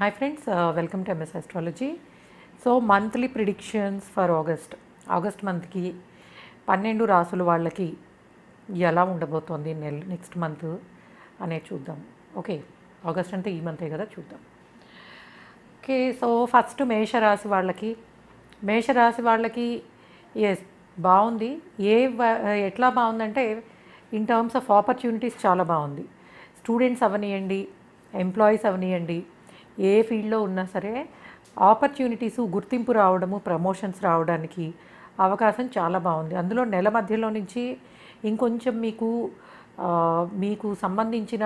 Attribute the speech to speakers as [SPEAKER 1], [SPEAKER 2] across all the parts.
[SPEAKER 1] Hi friends, welcome to MS astrology. So monthly predictions for August మంత్కి 12 రాసుల వాళ్ళకి ఎలా ఉండబోతోంది నెక్స్ట్ మంత్ అనేది చూద్దాం. ఓకే, ఆగస్ట్ అంటే ఈ మంతే కదా, చూద్దాం. ఓకే, సో ఫస్ట్ మేషరాశి వాళ్ళకి ఎస్ బాగుంది. ఎట్లా బాగుందంటే ఇన్ టర్మ్స్ ఆఫ్ ఆపర్చునిటీస్ చాలా బాగుంది. స్టూడెంట్స్ అవనియండి, ఎంప్లాయీస్ అవనియండి, ఏ ఫీల్డ్లో ఉన్నా సరే ఆపర్చునిటీసు, గుర్తింపు రావడము, ప్రమోషన్స్ రావడానికి అవకాశం చాలా బాగుంది. అందులో నెల మధ్యలో నుంచి ఇంకొంచెం మీకు సంబంధించిన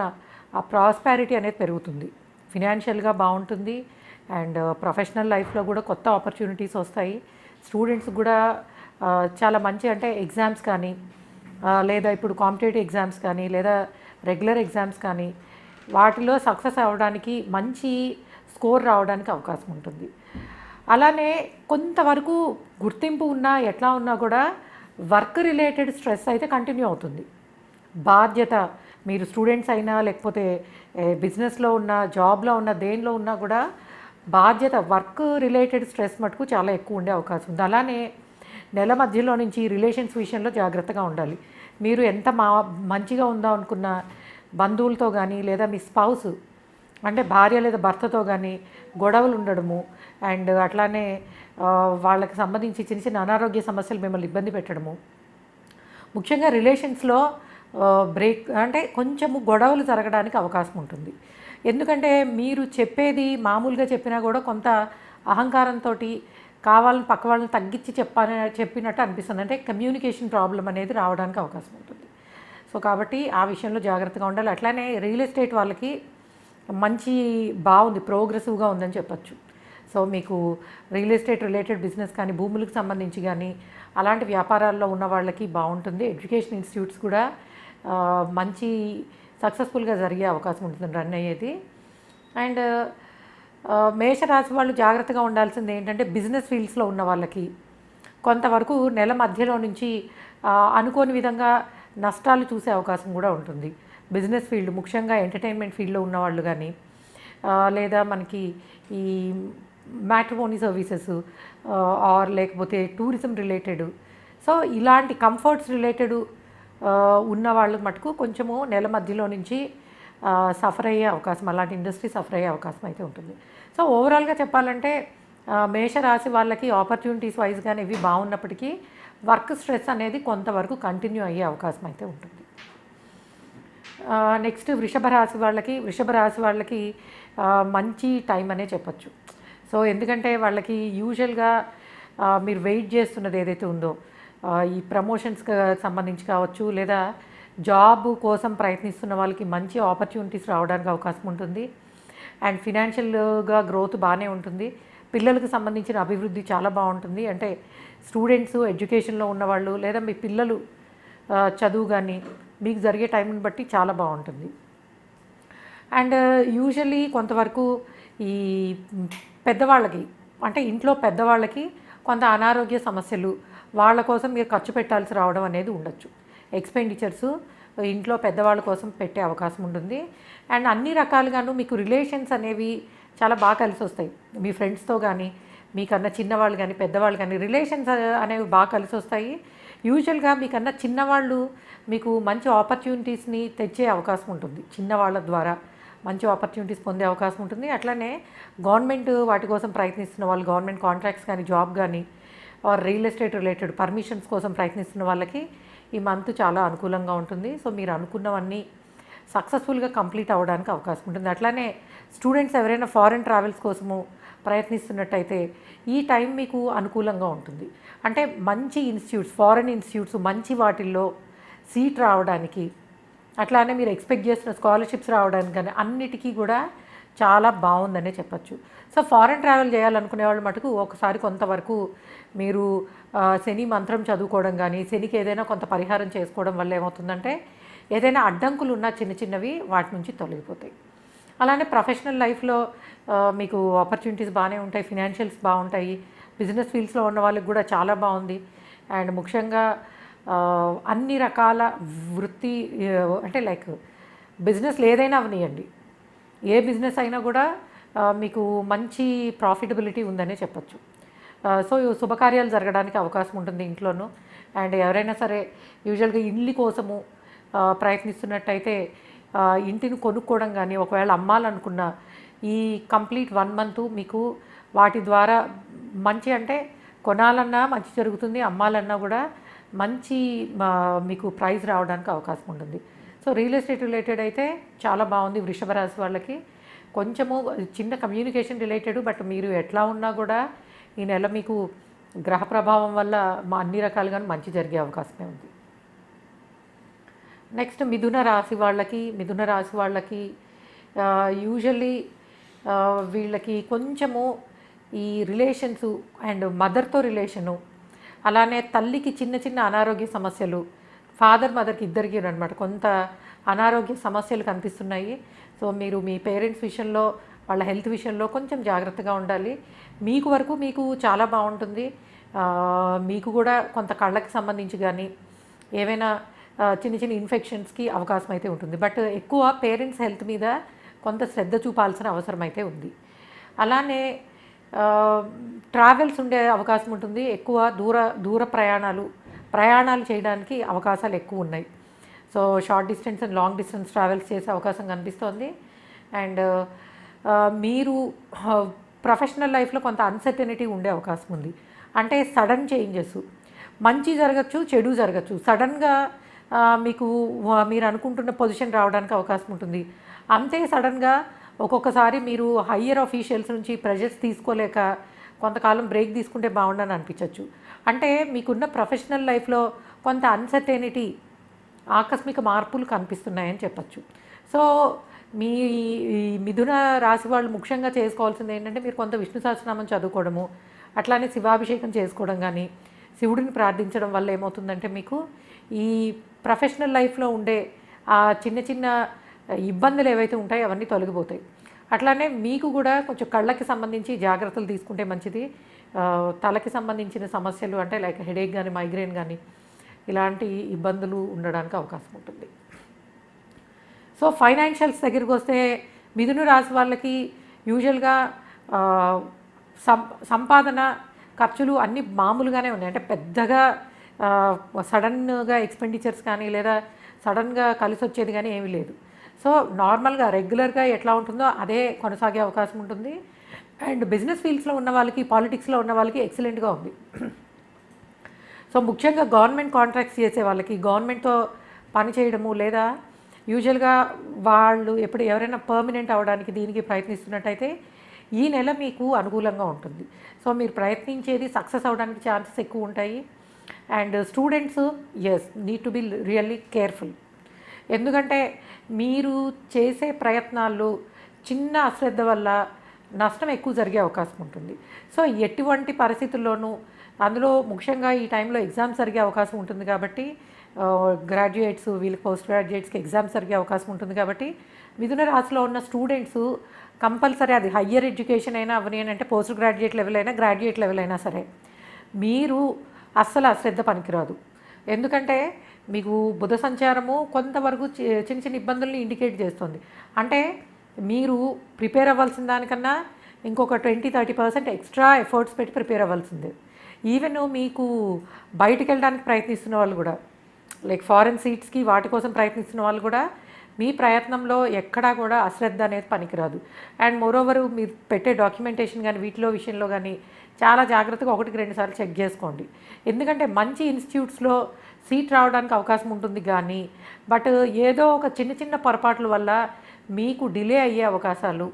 [SPEAKER 1] ఆ ప్రాస్పారిటీ అనేది పెరుగుతుంది. ఫినాన్షియల్గా బాగుంటుంది అండ్ ప్రొఫెషనల్ లైఫ్లో కూడా కొత్త ఆపర్చునిటీస్ వస్తాయి. స్టూడెంట్స్ కూడా చాలా మంచి, అంటే ఎగ్జామ్స్ కానీ లేదా ఇప్పుడు కాంపిటేటివ్ ఎగ్జామ్స్ కానీ లేదా రెగ్యులర్ ఎగ్జామ్స్ కానీ వాటిలో సక్సెస్ అవ్వడానికి, మంచి స్కోర్ రావడానికి అవకాశం ఉంటుంది. అలానే కొంతవరకు గుర్తింపు ఉన్నా ఎట్లా ఉన్నా కూడా వర్క్ రిలేటెడ్ స్ట్రెస్ అయితే కంటిన్యూ అవుతుంది. బాధ్యత, మీరు స్టూడెంట్స్ అయినా లేకపోతే బిజినెస్లో ఉన్న, జాబ్లో ఉన్న, దేనిలో ఉన్నా కూడా బాధ్యత, వర్క్ రిలేటెడ్ స్ట్రెస్ మటుకు చాలా ఎక్కువ ఉండే అవకాశం ఉంది. అలానే నెల మధ్యలో నుంచి రిలేషన్స్ విషయంలో జాగ్రత్తగా ఉండాలి. మీరు ఎంత మంచిగా ఉందా అనుకున్న బంధువులతో కానీ లేదా మీ స్పౌస్ అంటే భార్య లేదా భర్తతో కానీ గొడవలు ఉండడము అండ్ అట్లానే వాళ్ళకి సంబంధించి చిన్న చిన్న అనారోగ్య సమస్యలు మిమ్మల్ని ఇబ్బంది పెట్టడము, ముఖ్యంగా రిలేషన్స్లో బ్రేక్ అంటే కొంచెము గొడవలు జరగడానికి అవకాశం ఉంటుంది. ఎందుకంటే మీరు చెప్పేది మామూలుగా చెప్పినా కూడా కొంత అహంకారంతో కావాలని పక్క వాళ్ళని తగ్గించి చెప్పినట్టు అనిపిస్తుంది. అంటే కమ్యూనికేషన్ ప్రాబ్లం అనేది రావడానికి అవకాశం ఉంటుంది. సో కాబట్టి ఆ విషయంలో జాగ్రత్తగా ఉండాలి. అట్లానే రియల్ ఎస్టేట్ వాళ్ళకి మంచి బాగుంది, ప్రోగ్రెసివ్గా ఉందని చెప్పచ్చు. సో మీకు రియల్ ఎస్టేట్ రిలేటెడ్ బిజినెస్ కానీ, భూములకు సంబంధించి కానీ అలాంటి వ్యాపారాల్లో ఉన్న వాళ్ళకి బాగుంటుంది. ఎడ్యుకేషన్ ఇన్స్టిట్యూట్స్ కూడా మంచి సక్సెస్ఫుల్గా జరిగే అవకాశం ఉంటుంది, రన్ అయ్యేది. అండ్ మేషరాశి వాళ్ళు జాగ్రత్తగా ఉండాల్సింది ఏంటంటే బిజినెస్ ఫీల్డ్స్లో ఉన్న వాళ్ళకి కొంతవరకు నెల మధ్యలో నుంచి అనుకోని విధంగా నష్టాలు చూసే అవకాశం కూడా ఉంటుంది. బిజినెస్ ఫీల్డ్, ముఖ్యంగా ఎంటర్టైన్మెంట్ ఫీల్డ్లో ఉన్నవాళ్ళు కానీ లేదా మనకి ఈ మ్యాట్రిమోనీ సర్వీసెస్ ఆర్ లేకపోతే టూరిజం రిలేటెడ్, సో ఇలాంటి కంఫర్ట్స్ రిలేటెడ్ ఉన్న వాళ్ళకి మటుకు కొంచెము నెల మధ్యలో నుంచి సఫర్ అయ్యే అవకాశం, అలాంటి ఇండస్ట్రీ సఫర్ అయ్యే అవకాశం అయితే ఉంటుంది. సో ఓవరాల్గా చెప్పాలంటే మేషరాశి వాళ్ళకి ఆపర్చునిటీస్ వైజ్గానే ఇవి బాగున్నప్పటికీ వర్క్ స్ట్రెస్ అనేది కొంతవరకు కంటిన్యూ అయ్యే అవకాశం అయితే ఉంటుంది. నెక్స్ట్ వృషభ రాశి వాళ్ళకి మంచి టైం అనే చెప్పచ్చు. సో ఎందుకంటే వాళ్ళకి యూజువల్గా మీరు వెయిట్ చేస్తున్నది ఏదైతే ఉందో ఈ ప్రమోషన్స్కి సంబంధించి కావచ్చు లేదా జాబ్ కోసం ప్రయత్నిస్తున్న వాళ్ళకి మంచి ఆపర్చునిటీస్ రావడానికి అవకాశం ఉంటుంది. అండ్ ఫినాన్షియల్గా గ్రోత్ బాగానే ఉంటుంది. పిల్లలకు సంబంధించిన అభివృద్ధి చాలా బాగుంటుంది. అంటే స్టూడెంట్స్, ఎడ్యుకేషన్లో ఉన్నవాళ్ళు లేదా మీ పిల్లలు చదువు కానీ మీకు జరిగే టైంని బట్టి చాలా బాగుంటుంది. అండ్ యూజువల్లీ కొంతవరకు ఈ పెద్దవాళ్ళకి, అంటే ఇంట్లో పెద్దవాళ్ళకి కొంత అనారోగ్య సమస్యలు, వాళ్ళ కోసం మీరు ఖర్చు పెట్టాల్సి రావడం అనేది ఉండొచ్చు. ఎక్స్పెండిచర్స్ ఇంట్లో పెద్దవాళ్ళ కోసం పెట్టే అవకాశం ఉంటుంది. అండ్ అన్ని రకాలుగాను మీకు రిలేషన్స్ అనేవి చాలా బాగా కలిసి వస్తాయి. మీ ఫ్రెండ్స్తో కానీ, మీకన్నా చిన్నవాళ్ళు కానీ పెద్దవాళ్ళు కానీ రిలేషన్స్ అనేవి బాగా కలిసి వస్తాయి. యూజువల్గా మీకన్నా చిన్నవాళ్ళు మీకు మంచి ఆపర్చునిటీస్ని తెచ్చే అవకాశం ఉంటుంది. చిన్నవాళ్ళ ద్వారా మంచి ఆపర్చునిటీస్ పొందే అవకాశం ఉంటుంది. అట్లనే గవర్నమెంట్ వాటి కోసం ప్రయత్నిస్తున్న వాళ్ళు, గవర్నమెంట్ కాంట్రాక్ట్స్ కానీ, జాబ్ కానీ or real estate related permissions కోసం ప్రయత్నిస్తున్న వాళ్ళకి ఈ మంత్ చాలా అనుకూలంగా ఉంటుంది. సో మీరు అనుకున్నవన్నీ సక్సెస్ఫుల్గా కంప్లీట్ అవ్వడానికి అవకాశం ఉంటుంది. అట్లానే స్టూడెంట్స్ ఎవరైనా ఫారెన్ ట్రావెల్స్ కోసము ప్రయత్నిస్తున్నట్టయితే ఈ టైం మీకు అనుకూలంగా ఉంటుంది. అంటే మంచి ఇన్స్టిట్యూట్స్, ఫారెన్ ఇన్స్టిట్యూట్స్, మంచి వాటిల్లో సీట్ రావడానికి, అట్లానే మీరు ఎక్స్పెక్ట్ చేస్తున్న స్కాలర్షిప్స్ రావడానికి కానీ అన్నిటికీ కూడా చాలా బాగుందనే చెప్పచ్చు. సో ఫారెన్ ట్రావెల్ చేయాలనుకునే వాళ్ళు మటుకు ఒకసారి కొంతవరకు మీరు శని మంత్రం చదువుకోవడం కానీ, శనికి ఏదైనా కొంత పరిహారం చేసుకోవడం వల్ల ఏమవుతుందంటే ఏదైనా అడ్డంకులు ఉన్నా చిన్న చిన్నవి వాటి నుంచి తొలగిపోతాయి. అలానే ప్రొఫెషనల్ లైఫ్లో మీకు ఆపర్చునిటీస్ బాగానే ఉంటాయి, ఫినాన్షియల్స్ బాగుంటాయి. బిజినెస్ ఫీల్డ్స్లో ఉన్న వాళ్ళకి కూడా చాలా బాగుంది. అండ్ ముఖ్యంగా అన్ని రకాల వృత్తి, అంటే లైక్ బిజినెస్లు ఏదైనా అవనియండి, ఏ బిజినెస్ అయినా కూడా మీకు మంచి ప్రాఫిటబిలిటీ ఉందనే చెప్పచ్చు. సో శుభకార్యాలు జరగడానికి అవకాశం ఉంటుంది ఇంట్లోనూ. అండ్ ఎవరైనా సరే యూజువల్గా ఇల్లు కోసము ప్రయత్నిస్తున్నట్టయితే ఇంటిని కొనుక్కోవడం కానీ, ఒకవేళ అమ్మాలనుకున్న ఈ కంప్లీట్ 1 మంత్ మీకు వాటి ద్వారా మంచి, అంటే కొనాలన్నా మంచి జరుగుతుంది, అమ్మాలన్నా కూడా మంచి మీకు ప్రైస్ రావడానికి అవకాశం ఉంటుంది. సో రియల్ ఎస్టేట్ రిలేటెడ్ అయితే చాలా బాగుంది వృషభ రాశి వాళ్ళకి. కొంచెము చిన్న కమ్యూనికేషన్ రిలేటెడ్, బట్ మీరు ఎట్లా ఉన్నా కూడా ఈ నెల మీకు గ్రహ ప్రభావం వల్ల అన్ని రకాలుగాను మంచి జరిగే అవకాశమే ఉంది. నెక్స్ట్ మిథున రాశి వాళ్ళకి యూజువల్లీ వీళ్ళకి కొంచెము ఈ రిలేషన్స్ అండ్ మదర్తో రిలేషను, అలానే తల్లికి చిన్న చిన్న అనారోగ్య సమస్యలు, ఫాదర్ మదర్కి ఇద్దరికి అనమాట కొంత అనారోగ్య సమస్యలు కనిపిస్తున్నాయి. సో మీరు మీ పేరెంట్స్ విషయంలో, వాళ్ళ హెల్త్ విషయంలో కొంచెం జాగ్రత్తగా ఉండాలి. మీకు చాలా బాగుంటుంది. మీకు కూడా కొంత కళ్ళకి సంబంధించి కానీ ఏవైనా చిన్న చిన్న ఇన్ఫెక్షన్స్కి అవకాశం అయితే ఉంటుంది. బట్ ఎక్కువ పేరెంట్స్ హెల్త్ మీద కొంత శ్రద్ధ చూపాల్సిన అవసరం అయితే ఉంది. అలానే ట్రావెల్స్ ఉండే అవకాశం ఉంటుంది. ఎక్కువ దూర ప్రయాణాలు చేయడానికి అవకాశాలు ఎక్కువ ఉన్నాయి. So short distance and long distance travels చేసే అవకాశం కనిపిస్తోంది. అండ్ మీరు ప్రొఫెషనల్ లైఫ్లో కొంత అన్సర్టనిటీ ఉండే అవకాశం ఉంది. అంటే సడన్ చేంజెస్, మంచి జరగచ్చు, చెడు జరగచ్చు. సడన్గా మీరు అనుకుంటున్న పొజిషన్ రావడానికి అవకాశం ఉంటుంది. అంతే సడన్గా ఒక్కొక్కసారి మీరు హయ్యర్ ఆఫీషియల్స్ నుంచి ప్రెజర్స్ తీసుకోలేక కొంతకాలం బ్రేక్ తీసుకుంటే బాగుండని అనిపించవచ్చు. అంటే మీకున్న ప్రొఫెషనల్ లైఫ్లో కొంత అన్సర్టెనిటీ, ఆకస్మిక మార్పులు కనిపిస్తున్నాయని చెప్పచ్చు. సో మీ మిథున రాశి వాళ్ళు ముఖ్యంగా చేసుకోవాల్సింది ఏంటంటే, మీరు కొంత విష్ణు సహస్రనామం చదువుకోవడము, అట్లానే శివాభిషేకం చేసుకోవడం కానీ, శివుడిని ప్రార్థించడం వల్ల ఏమవుతుందంటే మీకు ఈ ప్రొఫెషనల్ లైఫ్లో ఉండే ఆ చిన్న చిన్న ఇబ్బందులు ఏవైతే ఉంటాయో అవన్నీ తొలగిపోతాయి. అట్లానే మీకు కూడా కొంచెం కళ్ళకి సంబంధించి జాగ్రత్తలు తీసుకుంటే మంచిది. తలకి సంబంధించిన సమస్యలు అంటే లైక్ హెడేక్ కానీ, మైగ్రేన్ కానీ ఇలాంటి ఇబ్బందులు ఉండడానికి అవకాశం ఉంటుంది. సో ఫైనాన్షియల్స్ దగ్గరికి వస్తే మిథున రాశి వాళ్ళకి యూజువల్గా సంపాదన, ఖర్చులు అన్నీ మామూలుగానే ఉన్నాయి. అంటే పెద్దగా సడన్గా ఎక్స్పెండిచర్స్ కానీ లేదా సడన్గా కలిసి వచ్చేది కానీ ఏమీ లేదు. సో నార్మల్గా రెగ్యులర్గా ఎట్లా ఉంటుందో అదే కొనసాగే అవకాశం ఉంటుంది. అండ్ బిజినెస్ ఫీల్డ్స్లో ఉన్న వాళ్ళకి, పాలిటిక్స్లో ఉన్న వాళ్ళకి ఎక్సలెంట్గా ఉంది. సో ముఖ్యంగా గవర్నమెంట్ కాంట్రాక్ట్స్ చేసే వాళ్ళకి, గవర్నమెంట్తో పని చేయడము లేదా యూజువల్గా వాళ్ళు ఎవరైనా పర్మనెంట్ అవ్వడానికి దీనికి ప్రయత్నిస్తున్నట్టయితే ఈ నెల మీకు అనుకూలంగా ఉంటుంది. సో మీరు ప్రయత్నించేది సక్సెస్ అవ్వడానికి ఛాన్సెస్ ఎక్కువ ఉంటాయి. And students need to be really careful. ఎందుకంటే మీరు చేసే ప్రయత్నాల్లో చిన్న అశ్రద్ధ వల్ల నష్టం ఎక్కువ జరిగే అవకాశం ఉంటుంది. సో ఎటువంటి పరిస్థితుల్లోనూ, అందులో ముఖ్యంగా ఈ టైంలో ఎగ్జామ్స్ జరిగే అవకాశం ఉంటుంది కాబట్టి, గ్రాడ్యుయేట్స్ వీళ్ళకి పోస్ట్ గ్రాడ్యుయేట్స్కి ఎగ్జామ్స్ జరిగే అవకాశం ఉంటుంది కాబట్టి మిథున రాశిలో ఉన్న స్టూడెంట్స్ కంపల్సరీ, అది హయ్యర్ ఎడ్యుకేషన్ అయినా అవని అంటే పోస్ట్ గ్రాడ్యుయేట్ లెవెల్ అయినా గ్రాడ్యుయేట్ లెవెల్ అయినా సరే, మీరు అస్సలు అశ్రద్ధ పనికిరాదు. ఎందుకంటే మీకు బుధ సంచారము కొంతవరకు చిన్న చిన్న ఇబ్బందుల్ని ఇండికేట్ చేస్తుంది. అంటే మీరు ప్రిపేర్ అవ్వాల్సిన దానికన్నా ఇంకొక 20-30% ఎక్స్ట్రా ఎఫర్ట్స్ పెట్టి ప్రిపేర్ అవ్వాల్సిందే. ఈవెన్ మీకు బయటికి వెళ్ళడానికి ప్రయత్నిస్తున్న వాళ్ళు కూడా, లైక్ ఫారెన్ సీట్స్కి వాటి కోసం ప్రయత్నిస్తున్న వాళ్ళు కూడా మీ ప్రయత్నంలో ఎక్కడా కూడా అశ్రద్ధ అనేది పనికిరాదు. అండ్ మోరోవర్ మీరు పెట్టే డాక్యుమెంటేషన్ కానీ వీటిలో విషయంలో కానీ చాలా జాగ్రత్తగా 1-2 సార్లు చెక్ చేసుకోండి. ఎందుకంటే మంచి ఇన్స్టిట్యూట్స్లో సీట్ రావడానికి అవకాశం ఉంటుంది కానీ, బట్ ఏదో ఒక చిన్న చిన్న పొరపాట్ల వల్ల మీకు డిలే అయ్యే అవకాశాలు,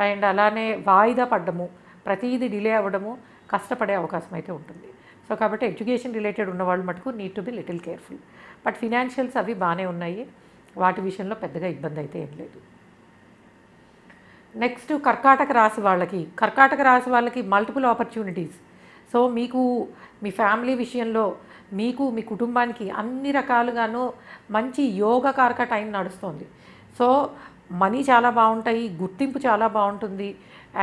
[SPEAKER 1] అండ్ అలానే వాయిదా పడ్డము, ప్రతిదీ డిలే అవ్వడము, కష్టపడే అవకాశం అయితే ఉంటుంది. సో కాబట్టి ఎడ్యుకేషన్ రిలేటెడ్ ఉన్న వాళ్ళు మటుకు need to be little careful. But financials అవి బాగానే ఉన్నాయి, వాటి విషయంలో పెద్దగా ఇబ్బంది అయితే ఏం లేదు. నెక్స్ట్ కర్కాటక రాశి వాళ్ళకి మల్టిపుల్ ఆపర్చునిటీస్. సో మీకు మీ ఫ్యామిలీ విషయంలో, మీకు మీ కుటుంబానికి అన్ని రకాలుగాను మంచి యోగకారక టైం నడుస్తుంది. సో మనీ చాలా బాగుంటాయి, గుర్తింపు చాలా బాగుంటుంది.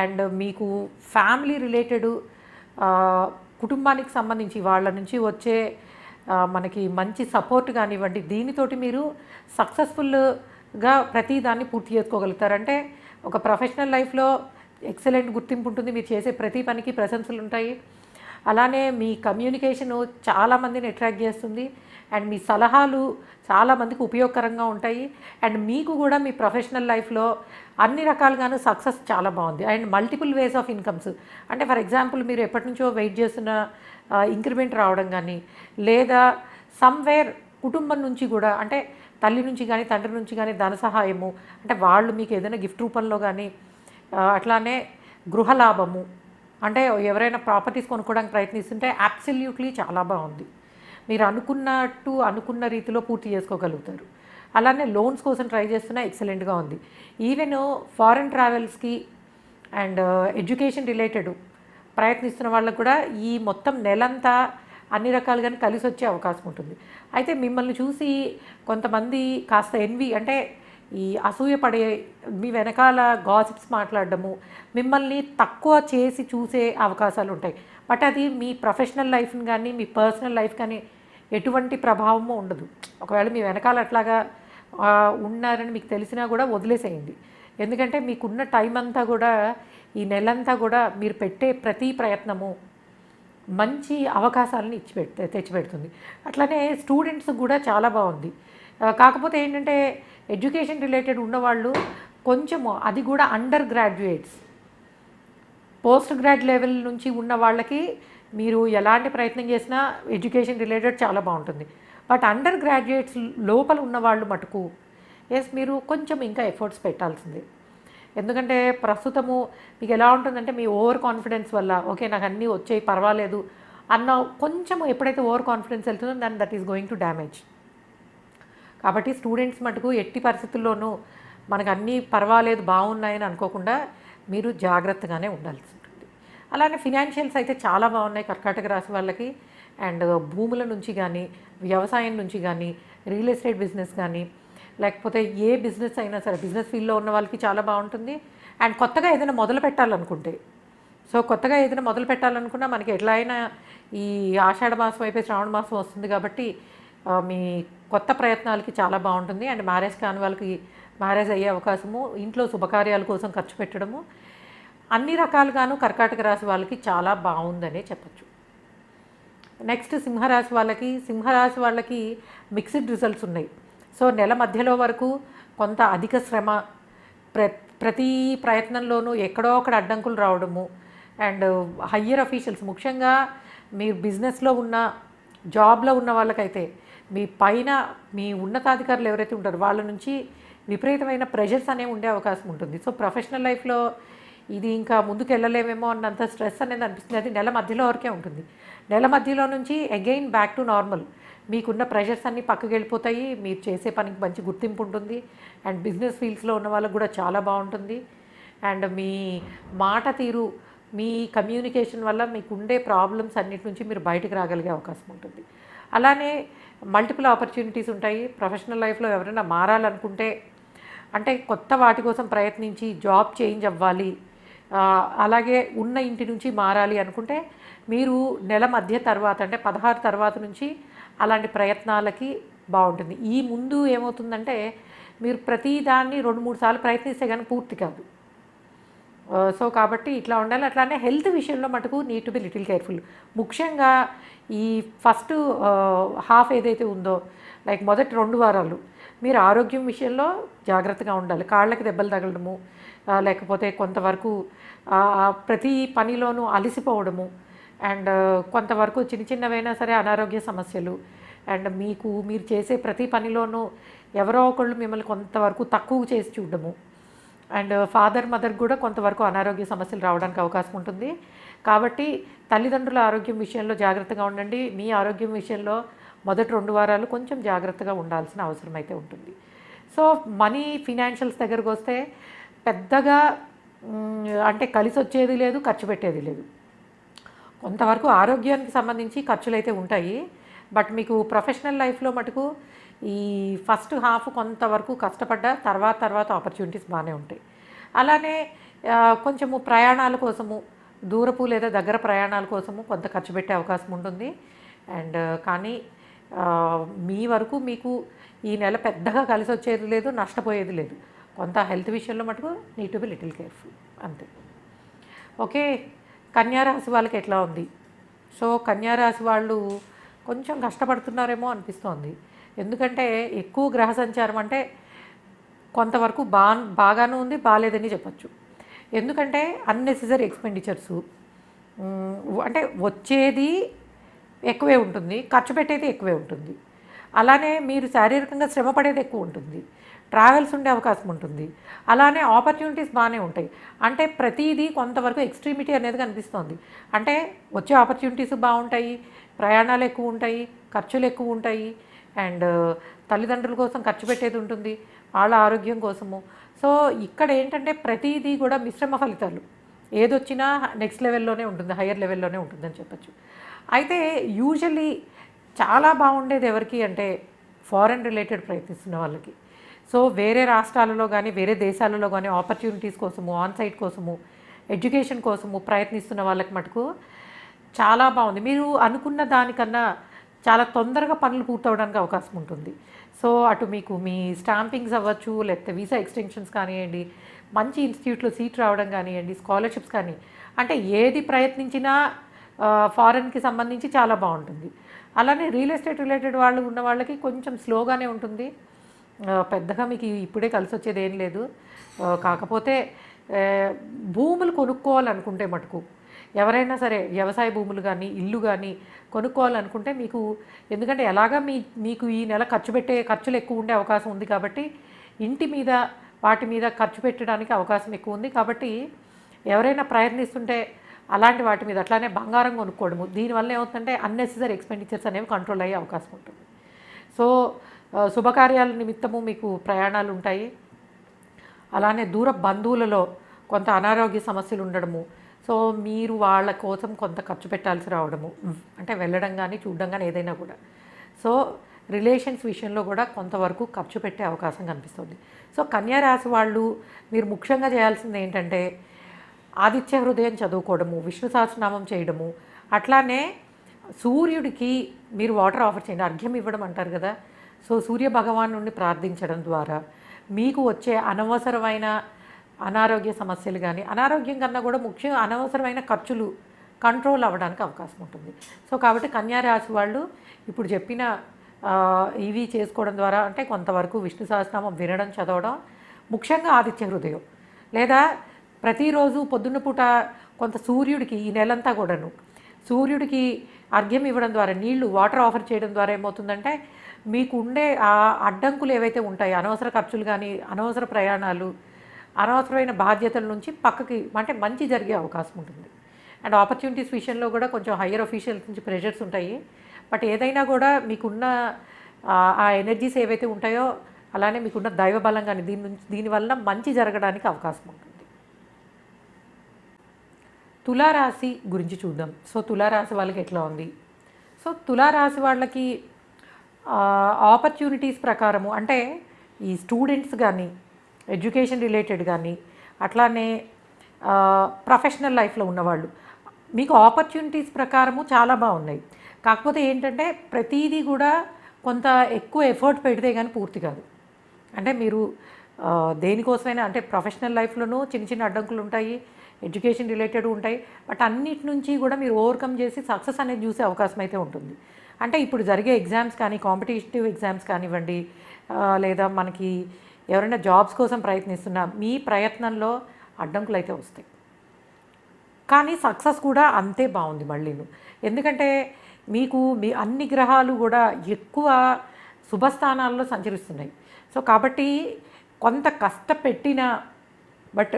[SPEAKER 1] అండ్ మీకు ఫ్యామిలీ రిలేటెడ్, కుటుంబానికి సంబంధించి వాళ్ళ నుంచి వచ్చే మనకి మంచి సపోర్ట్ కానివ్వండి, దీనితోటి మీరు సక్సెస్ఫుల్గా ప్రతి దాన్ని పూర్తి చేసుకోగలుగుతారు. అంటే ఒక ప్రొఫెషనల్ లైఫ్లో ఎక్సలెంట్ గుర్తింపు ఉంటుంది, మీరు చేసే ప్రతి పనికి ప్రశంసలు ఉంటాయి. అలానే మీ కమ్యూనికేషను చాలామందిని అట్రాక్ట్ చేస్తుంది అండ్ మీ సలహాలు చాలామందికి ఉపయోగకరంగా ఉంటాయి. అండ్ మీకు కూడా మీ ప్రొఫెషనల్ లైఫ్లో అన్ని రకాలుగాను సక్సెస్ చాలా బాగుంది. And multiple ways of incomes, అంటే ఫర్ ఎగ్జాంపుల్ మీరు ఎప్పటి నుంచో వెయిట్ చేస్తున్న ఇంక్రిమెంట్ రావడం కానీ, లేదా సమ్వేర్ కుటుంబం నుంచి కూడా, అంటే తల్లి నుంచి కానీ తండ్రి నుంచి కానీ ధన సహాయము, అంటే వాళ్ళు మీకు ఏదైనా గిఫ్ట్ రూపంలో కానీ, అట్లానే గృహలాభము, అంటే ఎవరైనా ప్రాపర్టీస్ కొనుక్కోవడానికి ప్రయత్నిస్తుంటే అబ్సల్యూట్లీ చాలా బాగుంది. మీరు అనుకున్నట్టు అనుకున్న రీతిలో పూర్తి చేసుకోగలుగుతారు. అలానే లోన్స్ కోసం ట్రై చేస్తున్నా ఎక్సలెంట్గా ఉంది. ఈవెన్ ఫారెన్ ట్రావెల్స్కి అండ్ ఎడ్యుకేషన్ రిలేటెడ్ ప్రయత్నిస్తున్న వాళ్ళకు కూడా ఈ మొత్తం నెలంతా అన్ని రకాలుగానే కలిసి వచ్చే అవకాశం ఉంటుంది. అయితే మిమ్మల్ని చూసి కొంతమంది కాస్త ఎన్వి, అంటే ఈ అసూయపడే, మీ వెనకాల గాసిప్స్ మాట్లాడడము, మిమ్మల్ని తక్కువ చేసి చూసే అవకాశాలు ఉంటాయి. బట్ అది మీ ప్రొఫెషనల్ లైఫ్ని కానీ మీ పర్సనల్ లైఫ్ కానీ ఎటువంటి ప్రభావము ఉండదు. ఒకవేళ మీ వెనకాల అట్లాగా ఉన్నారని మీకు తెలిసినా కూడా వదిలేసేయండి. ఎందుకంటే మీకున్న టైం అంతా కూడా, ఈ నెలంతా కూడా మీరు పెట్టే ప్రతి ప్రయత్నము మంచి అవకాశాలను తెచ్చిపెడుతుంది. అట్లనే స్టూడెంట్స్ కూడా చాలా బాగుంది. కాకపోతే ఏంటంటే ఎడ్యుకేషన్ రిలేటెడ్ ఉన్నవాళ్ళు కొంచెము, అది కూడా under graduates, post grad level నుంచి ఉన్న వాళ్ళకి మీరు ఎలాంటి ప్రయత్నం చేసినా ఎడ్యుకేషన్ రిలేటెడ్ చాలా బాగుంటుంది. బట్ అండర్ గ్రాడ్యుయేట్స్ లోపల ఉన్న వాళ్ళు మటుకు మీరు కొంచెం ఇంకా ఎఫర్ట్స్ పెట్టాల్సిందే. ఎందుకంటే ప్రస్తుతము మీకు ఎలా ఉంటుందంటే మీ ఓవర్ కాన్ఫిడెన్స్ వల్ల, ఓకే నాకు అన్నీ వచ్చాయి పర్వాలేదు అన్న కొంచెం ఎప్పుడైతే ఓవర్ కాన్ఫిడెన్స్ వెళ్తుందో దాన్ని that is going to damage. కాబట్టి స్టూడెంట్స్ మటుకు ఎట్టి పరిస్థితుల్లోనూ మనకు అన్నీ పర్వాలేదు బాగున్నాయని అనుకోకుండా మీరు జాగ్రత్తగానే ఉండాల్సి ఉంటుంది. అలానే ఫినాన్షియల్స్ అయితే చాలా బాగున్నాయి కర్కాటక రాశి వాళ్ళకి. అండ్ భూముల నుంచి కానీ, వ్యవసాయం నుంచి కానీ, రియల్ ఎస్టేట్ బిజినెస్ కానీ, లేకపోతే ఏ బిజినెస్ అయినా సరే బిజినెస్ ఫీల్డ్లో ఉన్న వాళ్ళకి చాలా బాగుంటుంది. అండ్ కొత్తగా ఏదైనా మొదలు పెట్టాలనుకుంటే, కొత్తగా ఏదైనా మొదలు పెట్టాలనుకున్నా మనకి ఎట్లా అయినా ఈ ఆషాఢ మాసం అయిపోయి శ్రావణ మాసం వస్తుంది కాబట్టి మీ కొత్త ప్రయత్నాలకి చాలా బాగుంటుంది. అండ్ మ్యారేజ్ కాని వాళ్ళకి మ్యారేజ్ అయ్యే అవకాశము, ఇంట్లో శుభకార్యాల కోసం ఖర్చు పెట్టడము, అన్ని రకాలుగాను కర్కాటక రాశి వాళ్ళకి చాలా బాగుందనే చెప్పచ్చు. నెక్స్ట్ సింహరాశి వాళ్ళకి మిక్స్డ్ రిజల్ట్స్ ఉన్నాయి. నెల మధ్యలో వరకు కొంత అధిక శ్రమ, ప్రతి ప్రయత్నంలోనూ ఎక్కడో ఒకటి అడ్డంకులు రావడము, అండ్ హయ్యర్ అఫీషియల్స్, ముఖ్యంగా మీరు బిజినెస్లో ఉన్న జాబ్లో ఉన్న వాళ్ళకైతే మీ పైన మీ ఉన్నతాధికారులు ఎవరైతే ఉంటారో వాళ్ళ నుంచి విపరీతమైన ప్రెషర్స్ అనేవి ఉండే అవకాశం ఉంటుంది. ప్రొఫెషనల్ లైఫ్లో ఇది ఇంకా ముందుకు వెళ్ళలేమేమో అన్నంత స్ట్రెస్ అనేది అనిపిస్తుంది. అది నెల మధ్యలో వరకే ఉంటుంది. నెల మధ్యలో నుంచి అగైన్ బ్యాక్ టు నార్మల్. మీకున్న ప్రెషర్స్ అన్నీ పక్కకి వెళ్ళిపోతాయి. మీరు చేసే పనికి మంచి గుర్తింపు ఉంటుంది. అండ్ బిజినెస్ ఫీల్డ్స్లో ఉన్న వాళ్ళకు కూడా చాలా బాగుంటుంది. అండ్ మీ మాట తీరు, మీ కమ్యూనికేషన్ వల్ల మీకు ఉండే ప్రాబ్లమ్స్ అన్నిటి నుంచి మీరు బయటకు రాగలిగే అవకాశం ఉంటుంది. అలానే మల్టిపుల్ ఆపర్చునిటీస్ ఉంటాయి. ప్రొఫెషనల్ లైఫ్లో ఎవరైనా మారాలనుకుంటే, అంటే కొత్త వాటి కోసం ప్రయత్నించి జాబ్ చేంజ్ అవ్వాలి, అలాగే ఉన్న ఇంటి నుంచి మారాలి అనుకుంటే మీరు నెల మధ్య తర్వాత, అంటే 16 తర్వాత నుంచి అలాంటి ప్రయత్నాలకి బాగుంటుంది. ఈ ముందు ఏమవుతుందంటే మీరు ప్రతిదాన్ని 2-3 సార్లు ప్రయత్నిస్తే కానీ పూర్తి కాదు. కాబట్టి ఇట్లా ఉండాలి. అట్లానే హెల్త్ విషయంలో మటుకు need to be little careful. ముఖ్యంగా ఈ ఫస్ట్ హాఫ్ ఏదైతే ఉందో, లైక్ మొదటి 2 వారాలు మీరు ఆరోగ్యం విషయంలో జాగ్రత్తగా ఉండాలి. కాళ్ళకి దెబ్బలు తగలడము, లేకపోతే కొంతవరకు ప్రతి పనిలోనూ అలసిపోవడము, అండ్ కొంతవరకు చిన్నవైనా సరే అనారోగ్య సమస్యలు, అండ్ మీరు చేసే ప్రతి పనిలోనూ ఎవరో ఒకళ్ళు మిమ్మల్ని కొంతవరకు తక్కువ చేసి చూడడము, అండ్ ఫాదర్ మదర్ కూడా కొంతవరకు అనారోగ్య సమస్యలు రావడానికి అవకాశం ఉంటుంది. కాబట్టి తల్లిదండ్రుల ఆరోగ్యం విషయంలో జాగ్రత్తగా ఉండండి. మీ ఆరోగ్యం విషయంలో మొదటి 2 వారాలు కొంచెం జాగ్రత్తగా ఉండాల్సిన అవసరం అయితే ఉంటుంది. మనీ ఫినాన్షియల్స్ దగ్గరకు వస్తే పెద్దగా అంటే కలిసి వచ్చేది లేదు, ఖర్చు పెట్టేది లేదు. కొంతవరకు ఆరోగ్యానికి సంబంధించి ఖర్చులు అయితే ఉంటాయి. బట్ మీకు ప్రొఫెషనల్ లైఫ్లో మటుకు ఈ ఫస్ట్ హాఫ్ కొంతవరకు కష్టపడ్డ తర్వాత ఆపర్చునిటీస్ బాగానే ఉంటాయి. అలానే కొంచెము ప్రయాణాల కోసము, దూరపు లేదా దగ్గర ప్రయాణాల కోసము కొంత ఖర్చు పెట్టే అవకాశం ఉంటుంది. అండ్ కానీ మీ వరకు మీకు ఈ నెల పెద్దగా కలిసి వచ్చేది లేదు, నష్టపోయేది లేదు. కొంత హెల్త్ విషయంలో మటుకు need to be little careful, అంతే. ఓకే. కన్యా రాశి వాళ్ళకి ఎట్లా ఉంది? సో, కన్యా రాశి వాళ్ళు కొంచెం కష్టపడుతున్నారేమో అనిపిస్తోంది. ఎందుకంటే ఎక్కువ గ్రహ సంచారం అంటే కొంతవరకు బాగాను ఉంది, బాలేదని చెప్పొచ్చు. ఎందుకంటే అన్నెసెసరీ ఎక్స్‌పెండిచర్సు. అంటే వచ్చేది ఎక్కువే ఉంటుంది, ఖర్చు పెట్టేది ఎక్కువే ఉంటుంది. అలానే మీరు శారీరకంగా శ్రమ పడేది ఎక్కువ ఉంటుంది, ట్రావెల్స్ ఉండే అవకాశం ఉంటుంది. అలానే ఆపర్చునిటీస్ బాగానే ఉంటాయి. అంటే ప్రతీదీ కొంతవరకు ఎక్స్ట్రీమిటీ అనేది కనిపిస్తోంది. అంటే వచ్చే ఆపర్చునిటీస్ బాగుంటాయి, ప్రయాణాలు ఎక్కువ ఉంటాయి, ఖర్చులు ఎక్కువ ఉంటాయి. అండ్ తల్లిదండ్రుల కోసం ఖర్చు పెట్టేది ఉంటుంది, వాళ్ళ ఆరోగ్యం కోసము. సో ఇక్కడ ఏంటంటే ప్రతీదీ కూడా మిశ్రమ ఫలితాలు. ఏదొచ్చినా నెక్స్ట్ లెవెల్లోనే ఉంటుంది, హయ్యర్ లెవెల్లోనే ఉంటుందని చెప్పచ్చు. అయితే యూజువల్లీ చాలా బాగుండేది ఎవరికి అంటే ఫారెన్ రిలేటెడ్ ప్రయత్నిస్తున్న వాళ్ళకి. సో వేరే రాష్ట్రాలలో కానీ వేరే దేశాలలో కానీ ఆపర్చునిటీస్ కోసము, ఆన్సైట్ కోసము, ఎడ్యుకేషన్ కోసము ప్రయత్నిస్తున్న వాళ్ళకి మటుకు చాలా బాగుంది. మీరు అనుకున్న దానికన్నా చాలా తొందరగా పనులు పూర్తవడానికి అవకాశం ఉంటుంది. సో అటు మీకు మీ స్టాంపింగ్స్ అవ్వచ్చు, లేకపోతే వీసా ఎక్స్టెన్షన్స్ కానివ్వండి, మంచి ఇన్స్టిట్యూట్లో సీట్ రావడం కానివ్వండి, స్కాలర్షిప్స్ కానీ, అంటే ఏది ప్రయత్నించినా ఫారెన్కి సంబంధించి చాలా బాగుంటుంది. అలానే రియల్ ఎస్టేట్ రిలేటెడ్ వాళ్ళు ఉన్న వాళ్ళకి కొంచెం స్లోగానే ఉంటుంది. పెద్దగా మీకు ఇప్పుడే కలిసి వచ్చేది ఏం లేదు. కాకపోతే భూములు కొనుక్కోవాలనుకుంటే మటుకు ఎవరైనా సరే వ్యవసాయ భూములు కానీ ఇల్లు కానీ కొనుక్కోవాలనుకుంటే మీకు, ఎందుకంటే ఎలాగా మీకు ఈ నెల ఖర్చులు ఎక్కువ ఉండే అవకాశం ఉంది కాబట్టి ఇంటి మీద వాటి మీద ఖర్చు పెట్టడానికి అవకాశం ఎక్కువ ఉంది. కాబట్టి ఎవరైనా ప్రయత్నిస్తుంటే అలాంటి వాటి మీద, అట్లానే బంగారం కొనుక్కోవడము, దీనివల్ల ఏమవుతుందంటే అన్నెసెసరీ ఎక్స్‌పెండిచర్స్ అనేవి కంట్రోల్ అయ్యే అవకాశం ఉంటుంది. సో శుభకార్యాల నిమిత్తము మీకు ప్రయాణాలు ఉంటాయి. అలానే దూర బంధువులలో కొంత అనారోగ్య సమస్యలు ఉండడము, సో మీరు వాళ్ళ కోసం కొంత ఖర్చు పెట్టాల్సి రావడము, అంటే వెళ్ళడం కానీ చూడడం కానీ ఏదైనా కూడా. సో రిలేషన్స్ విషయంలో కూడా కొంతవరకు ఖర్చు పెట్టే అవకాశం కనిపిస్తుంది. సో కన్యా రాశి వాళ్ళు మీరు ముఖ్యంగా చేయాల్సింది ఏంటంటే ఆదిత్య హృదయం చదువుకోవడము, విష్ణు సహస్రనామం చేయడము, అట్లానే సూర్యుడికి మీరు వాటర్ ఆఫర్ చేయండి, అర్ఘ్యం ఇవ్వడం అంటారు కదా. సో సూర్య భగవాన్ నుండి ప్రార్థించడం ద్వారా మీకు వచ్చే అనవసరమైన అనారోగ్య సమస్యలు కానీ, అనారోగ్యం కన్నా కూడా ముఖ్యంగా అనవసరమైన ఖర్చులు కంట్రోల్ అవ్వడానికి అవకాశం ఉంటుంది. సో కాబట్టి కన్యా రాశి వాళ్ళు ఇప్పుడు చెప్పిన ఇవి చేసుకోవడం ద్వారా, అంటే కొంతవరకు విష్ణు సహస్రనామం వినడం, చదవడం, ముఖ్యంగా ఆదిత్య హృదయం, లేదా ప్రతిరోజు పొద్దున్న పూట కొంత సూర్యుడికి ఈ నెలంతా కూడాను సూర్యుడికి అర్ఘ్యం ఇవ్వడం ద్వారా, నీళ్లు వాటర్ ఆఫర్ చేయడం ద్వారా ఏమవుతుందంటే మీకు ఉండే ఆ అడ్డంకులు ఏవైతే ఉంటాయో, అనవసర ఖర్చులు కానీ, అనవసర ప్రయాణాలు, అనవసరమైన బాధ్యతల నుంచి పక్కకి, అంటే మంచి జరిగే అవకాశం ఉంటుంది. అండ్ ఆపర్చునిటీస్ విషయంలో కూడా కొంచెం హయ్యర్ అఫీషియల్స్ నుంచి ప్రెషర్స్ ఉంటాయి. బట్ ఏదైనా కూడా మీకున్న ఆ ఎనర్జీస్ ఏవైతే ఉంటాయో, అలానే మీకున్న దైవ బలం కానీ దీనివల్ల మంచి జరగడానికి అవకాశం ఉంటుంది. తులారాశి గురించి చూద్దాం. సో తులారాశి వాళ్ళకి ఎట్లా ఉంది? సో తులారాశి వాళ్ళకి ఆపర్చునిటీస్ ప్రకారము, అంటే ఈ స్టూడెంట్స్ కానీ, ఎడ్యుకేషన్ రిలేటెడ్ కానీ, అట్లానే ప్రొఫెషనల్ లైఫ్లో ఉన్నవాళ్ళు, మీకు ఆపర్చునిటీస్ ప్రకారము చాలా బాగున్నాయి. కాకపోతే ఏంటంటే ప్రతిదీ కూడా కొంత ఎక్కువ ఎఫర్ట్ పెడితే కానీ పూర్తి కాదు. అంటే మీరు దేనికోసమైనా, అంటే ప్రొఫెషనల్ లైఫ్లోనూ చిన్న చిన్న అడ్డంకులు ఉంటాయి, ఎడ్యుకేషన్ రిలేటెడ్ ఉంటాయి. బట్ అన్నిటి నుంచి కూడా మీరు ఓవర్కమ్ చేసి సక్సెస్ అనేది చూసే అవకాశం అయితే ఉంటుంది. అంటే ఇప్పుడు జరిగే ఎగ్జామ్స్ కానీ, కాంపిటేటివ్ ఎగ్జామ్స్ కానివ్వండి, లేదా మనకి ఎవరైనా జాబ్స్ కోసం ప్రయత్నిస్తున్నా మీ ప్రయత్నంలో అడ్డంకులు అయితే వస్తాయి. కానీ సక్సెస్ కూడా అంతే బాగుంది మళ్ళీను. ఎందుకంటే మీకు మీ అన్ని గ్రహాలు కూడా ఎక్కువ శుభస్థానాల్లో సంచరిస్తున్నాయి. సో కాబట్టి కొంత కష్టపెట్టినా బట్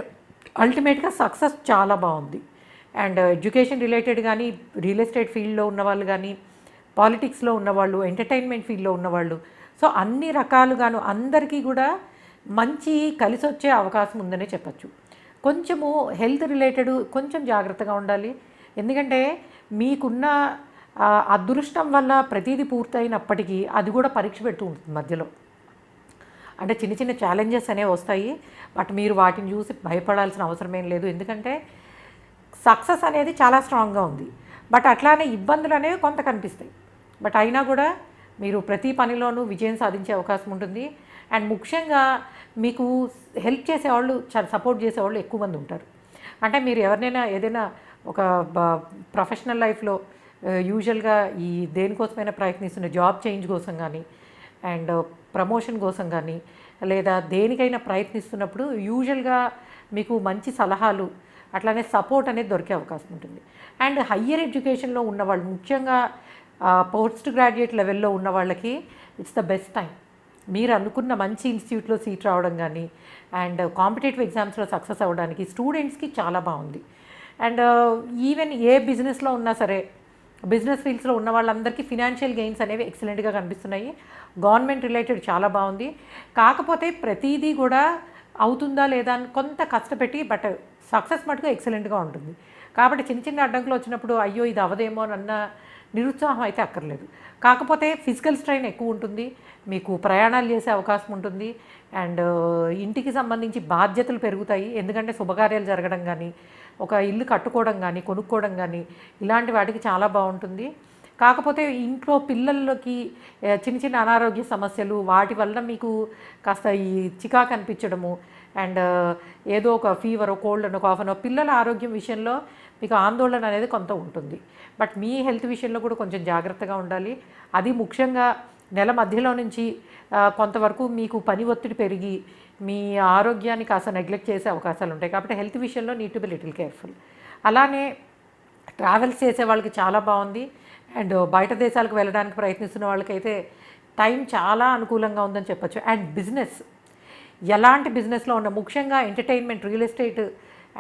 [SPEAKER 1] అల్టిమేట్గా సక్సెస్ చాలా బాగుంది. అండ్ ఎడ్యుకేషన్ రిలేటెడ్ కానీ, రియల్ ఎస్టేట్ ఫీల్డ్లో ఉన్నవాళ్ళు కానీ, పాలిటిక్స్లో ఉన్నవాళ్ళు, ఎంటర్టైన్మెంట్ ఫీల్డ్లో ఉన్నవాళ్ళు, సో అన్ని రకాలుగాను అందరికీ కూడా మంచి కలిసి వచ్చే అవకాశం ఉందనే చెప్పచ్చు. కొంచెము హెల్త్ రిలేటెడ్ కొంచెం జాగ్రత్తగా ఉండాలి. ఎందుకంటే మీకున్న అదృష్టం వల్ల ప్రతిదీ పూర్తయినప్పటికీ అది కూడా పరీక్ష పెడుతూ ఉంటుంది మధ్యలో. అంటే చిన్న చిన్న ఛాలెంజెస్ అనేవి వస్తాయి, బట్ మీరు వాటిని చూసి భయపడాల్సిన అవసరం ఏం లేదు. ఎందుకంటే సక్సెస్ అనేది చాలా స్ట్రాంగ్గా ఉంది. బట్ అట్లానే ఇబ్బందులు అనేవి కొంత కనిపిస్తాయి. బట్ అయినా కూడా మీరు ప్రతి పనిలోనూ విజయం సాధించే అవకాశం ఉంటుంది. అండ్ ముఖ్యంగా మీకు హెల్ప్ చేసేవాళ్ళు, సపోర్ట్ చేసేవాళ్ళు ఎక్కువ మంది ఉంటారు. అంటే మీరు ఎవరినైనా ఏదైనా ఒక ప్రొఫెషనల్ లైఫ్లో యూజువల్గా ఈ దేనికోసమైనా ప్రయత్నిస్తున్న జాబ్ చేంజ్ కోసం కానీ అండ్ ప్రమోషన్ కోసం కానీ లేదా దేనికైనా ప్రయత్నిస్తున్నప్పుడు యూజువల్గా మీకు మంచి సలహాలు అట్లానే సపోర్ట్ అనేది దొరికే అవకాశం ఉంటుంది. అండ్ హయ్యర్ ఎడ్యుకేషన్లో ఉన్నవాళ్ళు ముఖ్యంగా పోస్ట్ గ్రాడ్యుయేట్ లెవెల్లో ఉన్న వాళ్ళకి ఇట్స్ ద బెస్ట్ టైం. మీరు అనుకున్న మంచి ఇన్స్టిట్యూట్లో సీట్ రావడం కానీ అండ్ కాంపిటేటివ్ ఎగ్జామ్స్లో సక్సెస్ అవ్వడానికి స్టూడెంట్స్కి చాలా బాగుంది. అండ్ ఈవెన్ ఏ బిజినెస్లో ఉన్నా సరే బిజినెస్ ఫీల్డ్స్లో ఉన్న వాళ్ళందరికీ ఫినాన్షియల్ గెయిన్స్ అనేవి ఎక్సలెంట్గా కనిపిస్తున్నాయి. గవర్నమెంట్ రిలేటెడ్ చాలా బాగుంది. కాకపోతే ప్రతిదీ కూడా అవుతుందా లేదా అని కొంత కష్టపెట్టి బట్ సక్సెస్ మటుకు ఎక్సలెంట్గా ఉంటుంది. కాబట్టి చిన్న చిన్న అడ్డంకులు వచ్చినప్పుడు అయ్యో ఇది అవదేమో అన్న నిరుత్సాహం అయితే అక్కర్లేదు. కాకపోతే ఫిజికల్ స్ట్రెయిన్ ఎక్కువ ఉంటుంది, మీకు ప్రయాణాలు చేసే అవకాశం ఉంటుంది అండ్ ఇంటికి సంబంధించి బాధ్యతలు పెరుగుతాయి. ఎందుకంటే శుభకార్యాలు జరగడం కానీ ఒక ఇల్లు కట్టుకోవడం కానీ కొనుక్కోవడం కానీ ఇలాంటి వాటికి చాలా బాగుంటుంది. కాకపోతే ఇంట్లో పిల్లలకి చిన్న చిన్న అనారోగ్య సమస్యలు వాటి వల్ల మీకు కాస్త ఈ చికాకు అనిపించడము అండ్ ఏదో ఒక ఫీవరో కోల్డ్ కాఫనో పిల్లల ఆరోగ్యం విషయంలో మీకు ఆందోళన అనేది కొంత ఉంటుంది. బట్ మీ హెల్త్ విషయంలో కూడా కొంచెం జాగ్రత్తగా ఉండాలి. అది ముఖ్యంగా నెల మధ్యలో నుంచి కొంతవరకు మీకు పని ఒత్తిడి పెరిగి మీ ఆరోగ్యాన్ని కాస్త నెగ్లెక్ట్ చేసే అవకాశాలు ఉంటాయి. కాబట్టి హెల్త్ విషయంలో need to be little careful. అలానే ట్రావెల్స్ చేసే వాళ్ళకి చాలా బాగుంది అండ్ బయట దేశాలకు వెళ్ళడానికి ప్రయత్నిస్తున్న వాళ్ళకైతే టైం చాలా అనుకూలంగా ఉందని చెప్పచ్చు. అండ్ బిజినెస్ ఎలాంటి బిజినెస్లో ఉన్న ముఖ్యంగా entertainment, real estate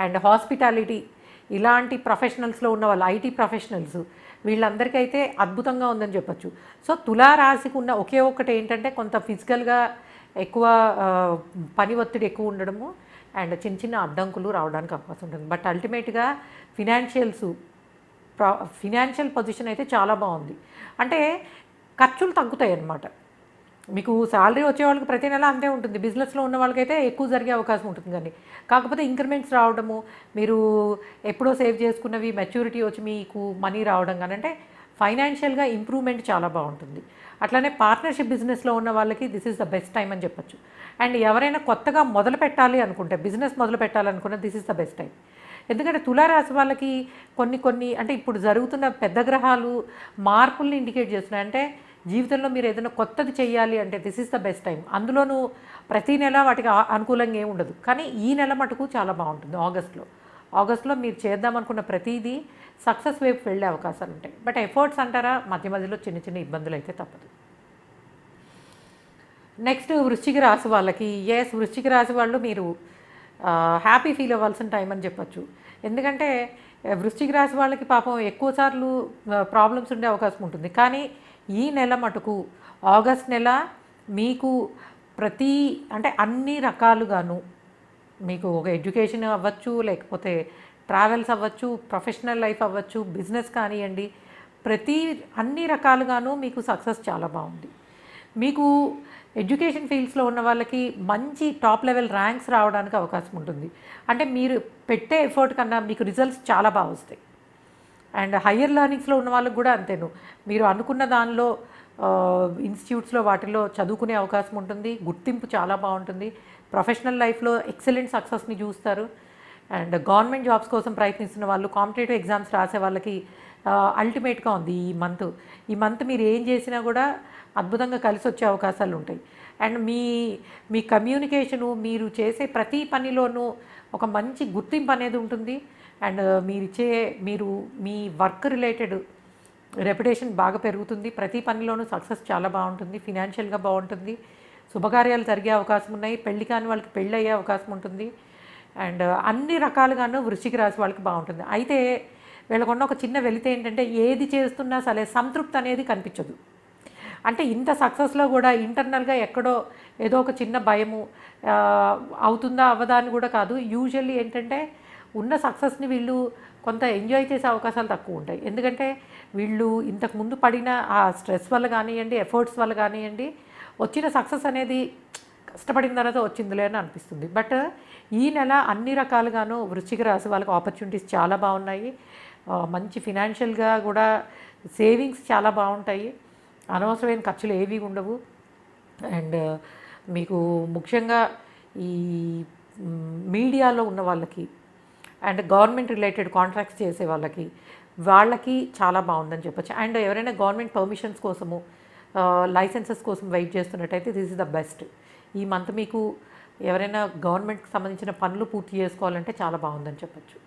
[SPEAKER 1] and hospitality ఇలాంటి ప్రొఫెషనల్స్లో ఉన్న వాళ్ళు ఐటీ ప్రొఫెషనల్స్ వీళ్ళందరికైతే అద్భుతంగా ఉందని చెప్పచ్చు. సో తులారాశికి ఉన్న ఒకే ఒక్కటి ఏంటంటే కొంత ఫిజికల్గా ఎక్కువ పని ఒత్తిడి ఎక్కువ ఉండడము అండ్ చిన్న చిన్న అడ్డంకులు రావడానికి అవకాశం ఉంటుంది. బట్ అల్టిమేట్గా ఫినాన్షియల్ పొజిషన్ అయితే చాలా బాగుంది. అంటే ఖర్చులు తగ్గుతాయి అన్నమాట. మీకు శాలరీ వచ్చే వాళ్ళకి ప్రతి నెల అంతే ఉంటుంది. బిజినెస్లో ఉన్న వాళ్ళకైతే ఎక్కువ జరిగే అవకాశం ఉంటుంది. కానీ కాకపోతే ఇంక్రిమెంట్స్ రావడము, మీరు ఎప్పుడో సేవ్ చేసుకున్నవి మెచ్యూరిటీ వచ్చి మీకు మనీ రావడం కానీ అంటే ఫైనాన్షియల్గా ఇంప్రూవ్మెంట్ చాలా బాగుంటుంది. అట్లానే పార్ట్నర్షిప్ బిజినెస్లో ఉన్న వాళ్ళకి this is the best time అని చెప్పచ్చు. అండ్ ఎవరైనా కొత్తగా మొదలు పెట్టాలి అనుకుంటే బిజినెస్ మొదలు పెట్టాలనుకుంటే this is the best time. ఎందుకంటే తులారాశి వాళ్ళకి కొన్ని అంటే ఇప్పుడు జరుగుతున్న పెద్ద గ్రహాలు మార్పుల్ని ఇండికేట్ చేస్తున్నాయి. అంటే జీవితంలో మీరు ఏదైనా కొత్తది చేయాలి అంటే this is the best time. అందులోనూ ప్రతి నెల వాటికి అనుకూలంగా ఏమి ఉండదు. కానీ ఈ నెల మటుకు చాలా బాగుంటుంది. ఆగస్ట్లో మీరు చేద్దామనుకున్న ప్రతిదీ సక్సెస్ వైపు వెళ్ళే అవకాశాలు ఉంటాయి. బట్ ఎఫర్ట్స్ అంటారా మధ్య మధ్యలో చిన్న చిన్న ఇబ్బందులు అయితే తప్పదు. నెక్స్ట్ వృశ్చిక రాశి వాళ్ళకి వృశ్చిక రాశి వాళ్ళు మీరు హ్యాపీ ఫీల్ అవ్వాల్సిన టైం అని చెప్పచ్చు. ఎందుకంటే వృశ్చిక రాశి వాళ్ళకి పాపం ఎక్కువసార్లు ప్రాబ్లమ్స్ ఉండే అవకాశం ఉంటుంది. కానీ ఈ నెల మటుకు ఆగస్ట్ నెల మీకు అంటే అన్ని రకాలుగాను మీకు ఒక ఎడ్యుకేషన్ అవ్వచ్చు, లేకపోతే ట్రావెల్స్ అవ్వచ్చు, ప్రొఫెషనల్ లైఫ్ అవ్వచ్చు, బిజినెస్ కానివ్వండి, అన్ని రకాలుగాను మీకు సక్సెస్ చాలా బాగుంది. మీకు ఎడ్యుకేషన్ ఫీల్డ్స్లో ఉన్న వాళ్ళకి మంచి టాప్ లెవెల్ ర్యాంక్స్ రావడానికి అవకాశం ఉంటుంది. అంటే మీరు పెట్టే ఎఫర్ట్ కన్నా మీకు రిజల్ట్స్ చాలా బాగా వస్తాయి. అండ్ హయ్యర్ లెర్నింగ్స్లో ఉన్న వాళ్ళకి కూడా అంతేను. మీరు అనుకున్న దానిలో ఇన్స్టిట్యూట్స్లో వాటిలో చదువుకునే అవకాశం ఉంటుంది. గుర్తింపు చాలా బాగుంటుంది. ప్రొఫెషనల్ లైఫ్లో ఎక్సలెంట్ సక్సెస్ని చూస్తారు. అండ్ గవర్నమెంట్ జాబ్స్ కోసం ప్రయత్నిస్తున్న వాళ్ళు, కాంపిటేటివ్ ఎగ్జామ్స్ రాసే వాళ్ళకి అల్టిమేట్గా ఉంది ఈ మంత్ మీరు ఏం చేసినా కూడా అద్భుతంగా కలిసి వచ్చే అవకాశాలు ఉంటాయి. అండ్ మీ కమ్యూనికేషను, మీరు చేసే ప్రతి పనిలోనూ ఒక మంచి గుర్తింపు అనేది ఉంటుంది. And me work related reputation బాగా పెరుగుతుంది. ప్రతి పనిలోనూ సక్సెస్ చాలా బాగుంటుంది. ఫినాన్షియల్గా బాగుంటుంది. శుభకార్యాలు జరిగే అవకాశం ఉన్నాయి. పెళ్లి కాని వాళ్ళకి పెళ్ళి అయ్యే అవకాశం ఉంటుంది. అండ్ అన్ని రకాలుగాను వృశ్చిక రాశి వాళ్ళకి బాగుంటుంది. అయితే వీళ్ళకున్న ఒక చిన్న వెలితే ఏంటంటే ఏది చేస్తున్నా సరే సంతృప్తి అనేది కనిపించదు. అంటే ఇంత సక్సెస్లో కూడా ఇంటర్నల్గా ఎక్కడో ఏదో ఒక చిన్న భయము, అవుతుందా అవ్వదా అని కూడా కాదు. యూజువల్లీ ఏంటంటే ఉన్న సక్సెస్ని వీళ్ళు కొంత ఎంజాయ్ చేసే అవకాశాలు తక్కువ ఉంటాయి. ఎందుకంటే వీళ్ళు ఇంతకుముందు పడిన ఆ స్ట్రెస్ వల్ల కానివ్వండి, ఎఫర్ట్స్ వల్ల కానివ్వండి, వచ్చిన సక్సెస్ అనేది కష్టపడిన తర్వాత వచ్చిందిలే అని అనిపిస్తుంది. బట్ ఈ నెల అన్ని రకాలుగాను వృశ్చిక రాశి వాళ్ళకి ఆపర్చునిటీస్ చాలా బాగున్నాయి. మంచి ఫినాన్షియల్గా కూడా సేవింగ్స్ చాలా బాగుంటాయి. అనవసరమైన ఖర్చులు ఏవి ఉండవు. అండ్ మీకు ముఖ్యంగా ఈ మీడియాలో ఉన్న వాళ్ళకి అండ్ గవర్నమెంట్ రిలేటెడ్ కాంట్రాక్ట్స్ చేసే వాళ్ళకి చాలా బాగుందని చెప్పొచ్చు. అండ్ ఎవరైనా గవర్నమెంట్ పర్మిషన్స్ కోసము లైసెన్సెస్ కోసం వెయిట్ చేస్తున్నట్టయితే దిస్ ఇస్ ద బెస్ట్. ఈ మంత్ మీకు ఎవరైనా గవర్నమెంట్కి సంబంధించిన పనులు పూర్తి చేసుకోవాలంటే చాలా బాగుందని చెప్పచ్చు.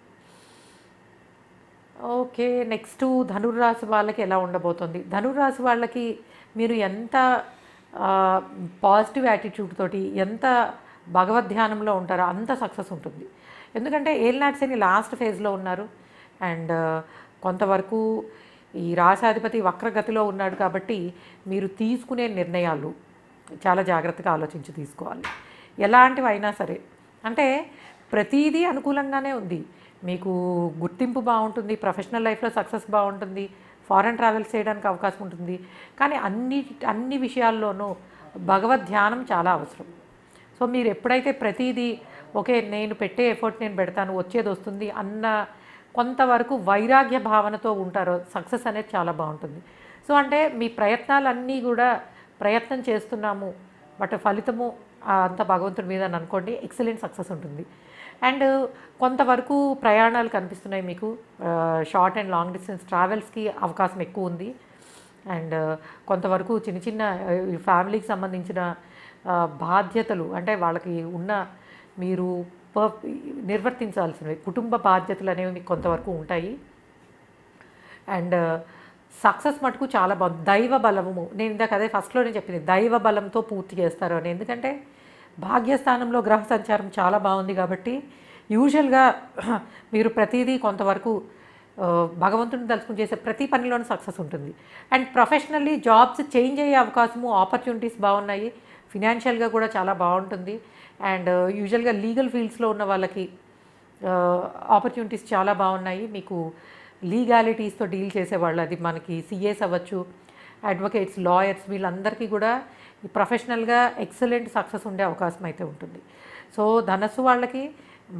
[SPEAKER 1] ఓకే, నెక్స్ట్ ధనుర్రాశి వాళ్ళకి ఎలా ఉండబోతుంది? ధనుర్రాశి వాళ్ళకి మీరు ఎంత పాజిటివ్ యాటిట్యూడ్ తోటి, ఎంత భగవద్ ధ్యానంలో ఉంటారో అంత సక్సెస్ ఉంటుంది. ఎందుకంటే ఏలినాటి శని లాస్ట్ ఫేజ్లో ఉన్నారు. అండ్ కొంతవరకు ఈ రాశాధిపతి వక్రగతిలో ఉన్నాడు కాబట్టి మీరు తీసుకునే నిర్ణయాలు చాలా జాగ్రత్తగా ఆలోచించి తీసుకోవాలి. ఎలాంటివి అయినా సరే, అంటే ప్రతిదీ అనుకూలంగానే ఉంది. మీకు గుర్తింపు బాగుంటుంది, ప్రొఫెషనల్ లైఫ్లో సక్సెస్ బాగుంటుంది, ఫారెన్ ట్రావెల్స్ చేయడానికి అవకాశం ఉంటుంది. కానీ అన్ని విషయాల్లోనూ భగవద్ ధ్యానం చాలా అవసరం. సో మీరు ఎప్పుడైతే ప్రతిదీ ఓకే నేను పెట్టే ఎఫర్ట్ నేను పెడతాను వచ్చేది వస్తుంది అన్న కొంతవరకు వైరాగ్య భావనతో ఉంటారో సక్సెస్ అనేది చాలా బాగుంటుంది. సో అంటే మీ ప్రయత్నాలన్నీ కూడా ప్రయత్నం చేస్తున్నాము, బట్ ఫలితము అంత భగవంతుడి మీద అని అనుకోండి, ఎక్సలెంట్ సక్సెస్ ఉంటుంది. అండ్ కొంతవరకు ప్రయాణాలు కనిపిస్తున్నాయి మీకు, షార్ట్ అండ్ లాంగ్ డిస్టెన్స్ ట్రావెల్స్కి అవకాశం ఎక్కువ ఉంది. అండ్ కొంతవరకు చిన్న చిన్న ఫ్యామిలీకి సంబంధించిన బాధ్యతలు, అంటే వాళ్ళకి ఉన్న మీరు నిర్వర్తించాల్సినవి కుటుంబ బాధ్యతలు అనేవి మీకు కొంతవరకు ఉంటాయి. అండ్ సక్సెస్ మటుకు చాలా బాగుంది. దైవ బలము, నేను ఇందాక అదే ఫస్ట్లోనే చెప్పింది, దైవ బలంతో పూర్తి చేస్తారు అని. ఎందుకంటే భాగ్యస్థానంలో గ్రహ సంచారం చాలా బాగుంది కాబట్టి యూజువల్గా మీరు ప్రతిదీ కొంతవరకు భగవంతుని తలుచుకుని చేసే ప్రతి పనిలోనూ సక్సెస్ ఉంటుంది. అండ్ ప్రొఫెషనల్లీ జాబ్స్ చేంజ్ అయ్యే అవకాశము, ఆపర్చునిటీస్ బాగున్నాయి. ఫినాన్షియల్గా కూడా చాలా బాగుంటుంది. అండ్ యూజువల్గా లీగల్ ఫీల్డ్స్లో ఉన్న వాళ్ళకి ఆపర్చునిటీస్ చాలా బాగున్నాయి. మీకు లీగాలిటీస్తో డీల్ చేసేవాళ్ళు, అది మనకి సిఏస్ అవ్వచ్చు, అడ్వకేట్స్, లాయర్స్, వీళ్ళందరికీ కూడా ప్రొఫెషనల్గా ఎక్సలెంట్ సక్సెస్ ఉండే అవకాశం అయితే ఉంటుంది. సో ధనస్సు వాళ్ళకి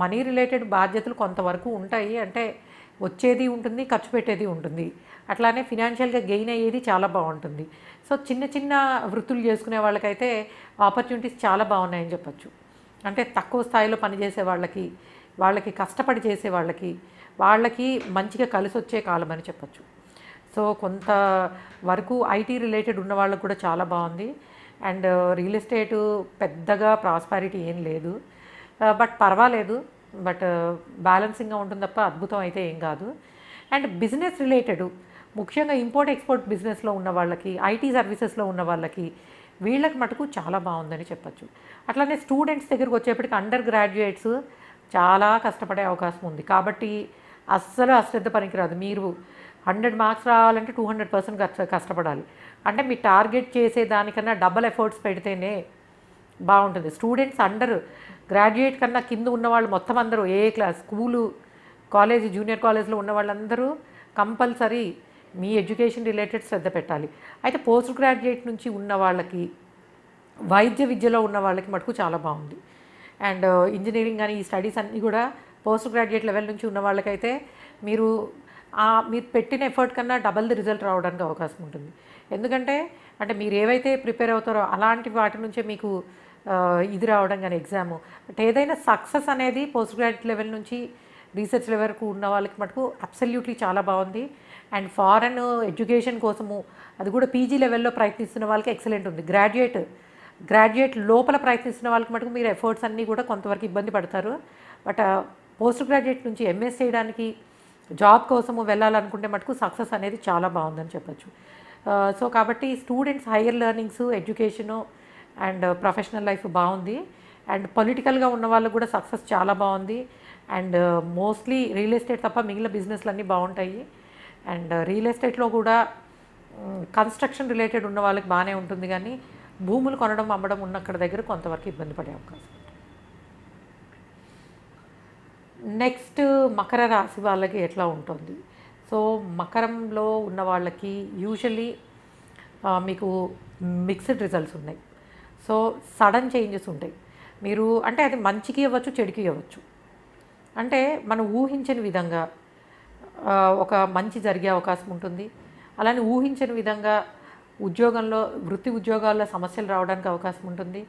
[SPEAKER 1] మనీ రిలేటెడ్ బాధ్యతలు కొంతవరకు ఉంటాయి, అంటే వచ్చేది ఉంటుంది, ఖర్చు పెట్టేది ఉంటుంది. అట్లానే ఫినాన్షియల్గా గెయిన్ అయ్యేది చాలా బాగుంటుంది. సో చిన్న చిన్న వృత్తులు చేసుకునే వాళ్ళకైతే ఆపర్చునిటీస్ చాలా బాగున్నాయని చెప్పచ్చు. అంటే తక్కువ స్థాయిలో పనిచేసే వాళ్ళకి కష్టపడి చేసే వాళ్ళకి మంచిగా కలిసి వచ్చే కాలం అని చెప్పచ్చు. సో కొంతవరకు ఐటీ రిలేటెడ్ ఉన్న వాళ్ళకు కూడా చాలా బాగుంది. అండ్ రియల్ ఎస్టేటు పెద్దగా ప్రాస్పారిటీ ఏం లేదు, బట్ పర్వాలేదు, బట్ బ్యాలెన్సింగ్గా ఉంటుంది తప్ప అద్భుతం అయితే ఏం కాదు. అండ్ బిజినెస్ రిలేటెడ్, ముఖ్యంగా ఇంపోర్ట్ ఎక్స్పోర్ట్ బిజినెస్లో ఉన్న వాళ్ళకి, ఐటీ సర్వీసెస్లో ఉన్న వాళ్ళకి, వీళ్ళకి మటుకు చాలా బాగుందని చెప్పచ్చు. అట్లానే స్టూడెంట్స్ దగ్గరకు వచ్చేప్పటికి అండర్ గ్రాడ్యుయేట్స్ చాలా కష్టపడే అవకాశం ఉంది. కాబట్టి అస్సలు అశ్రద్ధ పనికిరాదు. మీరు 100 మార్క్స్ రావాలంటే 200% కష్టపడాలి. అంటే మీ టార్గెట్ చేసే దానికన్నా డబల్ ఎఫర్ట్స్ పెడితేనే బాగుంటుంది. స్టూడెంట్స్ అండర్ గ్రాడ్యుయేట్ కన్నా కింద ఉన్నవాళ్ళు మొత్తం అందరూ ఏ క్లాస్, స్కూలు, కాలేజీ, జూనియర్ కాలేజ్లో ఉన్న వాళ్ళందరూ కంపల్సరీ మీ ఎడ్యుకేషన్ రిలేటెడ్ శ్రద్ధ పెట్టాలి. అయితే పోస్ట్ గ్రాడ్యుయేట్ నుంచి ఉన్న వాళ్ళకి, వైద్య విద్యలో ఉన్న వాళ్ళకి మటుకు చాలా బాగుంది. అండ్ ఇంజనీరింగ్ కానీ ఈ స్టడీస్ అన్నీ కూడా పోస్ట్ గ్రాడ్యుయేట్ లెవెల్ నుంచి ఉన్న వాళ్ళకైతే మీరు పెట్టిన ఎఫర్ట్ కన్నా డబల్ ది రిజల్ట్ రావడానికి అవకాశం ఉంటుంది. ఎందుకంటే అంటే మీరు ఏవైతే ప్రిపేర్ అవుతారో అలాంటి వాటి నుంచే మీకు ఇది రావడం కానీ ఎగ్జాము. బట్ ఏదైనా సక్సెస్ అనేది పోస్ట్ గ్రాడ్యుయేట్ లెవెల్ నుంచి రీసెర్చ్ లెవెల్ వరకు ఉన్న వాళ్ళకి మటుకు అబ్సల్యూట్లీ చాలా బాగుంది. అండ్ ఫారెన్ ఎడ్యుకేషన్ కోసము అది కూడా పీజీ లెవెల్లో ప్రయత్నిస్తున్న వాళ్ళకి ఎక్సలెంట్ ఉంది. గ్రాడ్యుయేట్ లోపల ప్రయత్నిస్తున్న వాళ్ళకి మటుకు మీరు ఎఫర్ట్స్ అన్నీ కూడా కొంతవరకు ఇబ్బంది పడతారు. బట్ పోస్ట్ గ్రాడ్యుయేట్ నుంచి ఎంఎస్ చేయడానికి, జాబ్ కోసము వెళ్ళాలనుకుంటే మటుకు సక్సెస్ అనేది చాలా బాగుందని చెప్పచ్చు. సో కాబట్టి students hire learnings, education and professional life బాగుంది. అండ్ పొలిటికల్గా ఉన్న వాళ్ళకు కూడా సక్సెస్ చాలా బాగుంది. అండ్ మోస్ట్లీ రియల్ ఎస్టేట్ తప్ప మిగిలిన బిజినెస్లు అన్నీ బాగుంటాయి. అండ్ రియల్ ఎస్టేట్లో కూడా కన్స్ట్రక్షన్ రిలేటెడ్ ఉన్న వాళ్ళకి బాగానే ఉంటుంది, కానీ భూములు కొనడం, అమ్మడం ఉన్నక్కడ దగ్గర కొంతవరకు ఇబ్బంది పడే అవకాశం ఉంటుంది. నెక్స్ట్ మకర రాశి వాళ్ళకి ఎట్లా ఉంటుంది? సో మకరంలో ఉన్న వాళ్ళకి యూజువల్లీ మీకు మిక్స్డ్ రిజల్ట్స్ ఉన్నాయి. సో సడన్ చేంజెస్ ఉంటాయి. మీరు అంటే అది మంచికి ఇవ్వచ్చు, చెడుకి ఇవ్వచ్చు. అంటే మనం ఊహించని విధంగా ఒక మంచి జరిగే అవకాశం ఉంటుంది. అలానే ఊహించని విధంగా వృత్తి ఉద్యోగాల్లో సమస్యలు రావడానికి అవకాశం ఉంటుంది.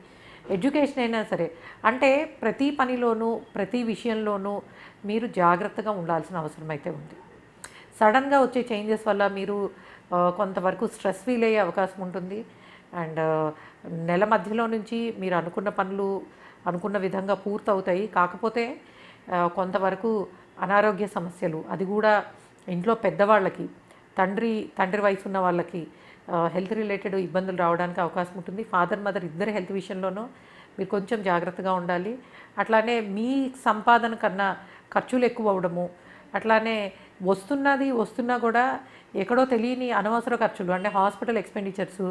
[SPEAKER 1] ఎడ్యుకేషన్ అయినా సరే. అంటే ప్రతి పనిలోనూ, ప్రతి విషయంలోనూ మీరు జాగ్రత్తగా ఉండాల్సిన అవసరం అయితే ఉంది. సడన్‌గా వచ్చే చేంజెస్ వల్ల మీరు కొంతవరకు స్ట్రెస్ ఫీల్ అయ్యే అవకాశం ఉంటుంది. అండ్ నెల మధ్యలో నుంచి మీరు అనుకున్న పనులు అనుకున్న విధంగా పూర్తవుతాయి. కాకపోతే కొంతవరకు అనారోగ్య సమస్యలు, అది కూడా ఇంట్లో పెద్దవాళ్ళకి, తండ్రి వయసు ఉన్న వాళ్ళకి హెల్త్ రిలేటెడ్ ఇబ్బందులు రావడానికి అవకాశం ఉంటుంది. ఫాదర్, మదర్ ఇద్దరి హెల్త్ విషయంలోనూ మీరు కొంచెం జాగ్రత్తగా ఉండాలి. అట్లానే మీ సంపాదన కన్నా ఖర్చులు ఎక్కువ అవ్వడము, అట్లానే వస్తున్నా కూడా ఎక్కడో తెలియని అనవసర ఖర్చులు, అంటే హాస్పిటల్ ఎక్స్పెండిచర్స్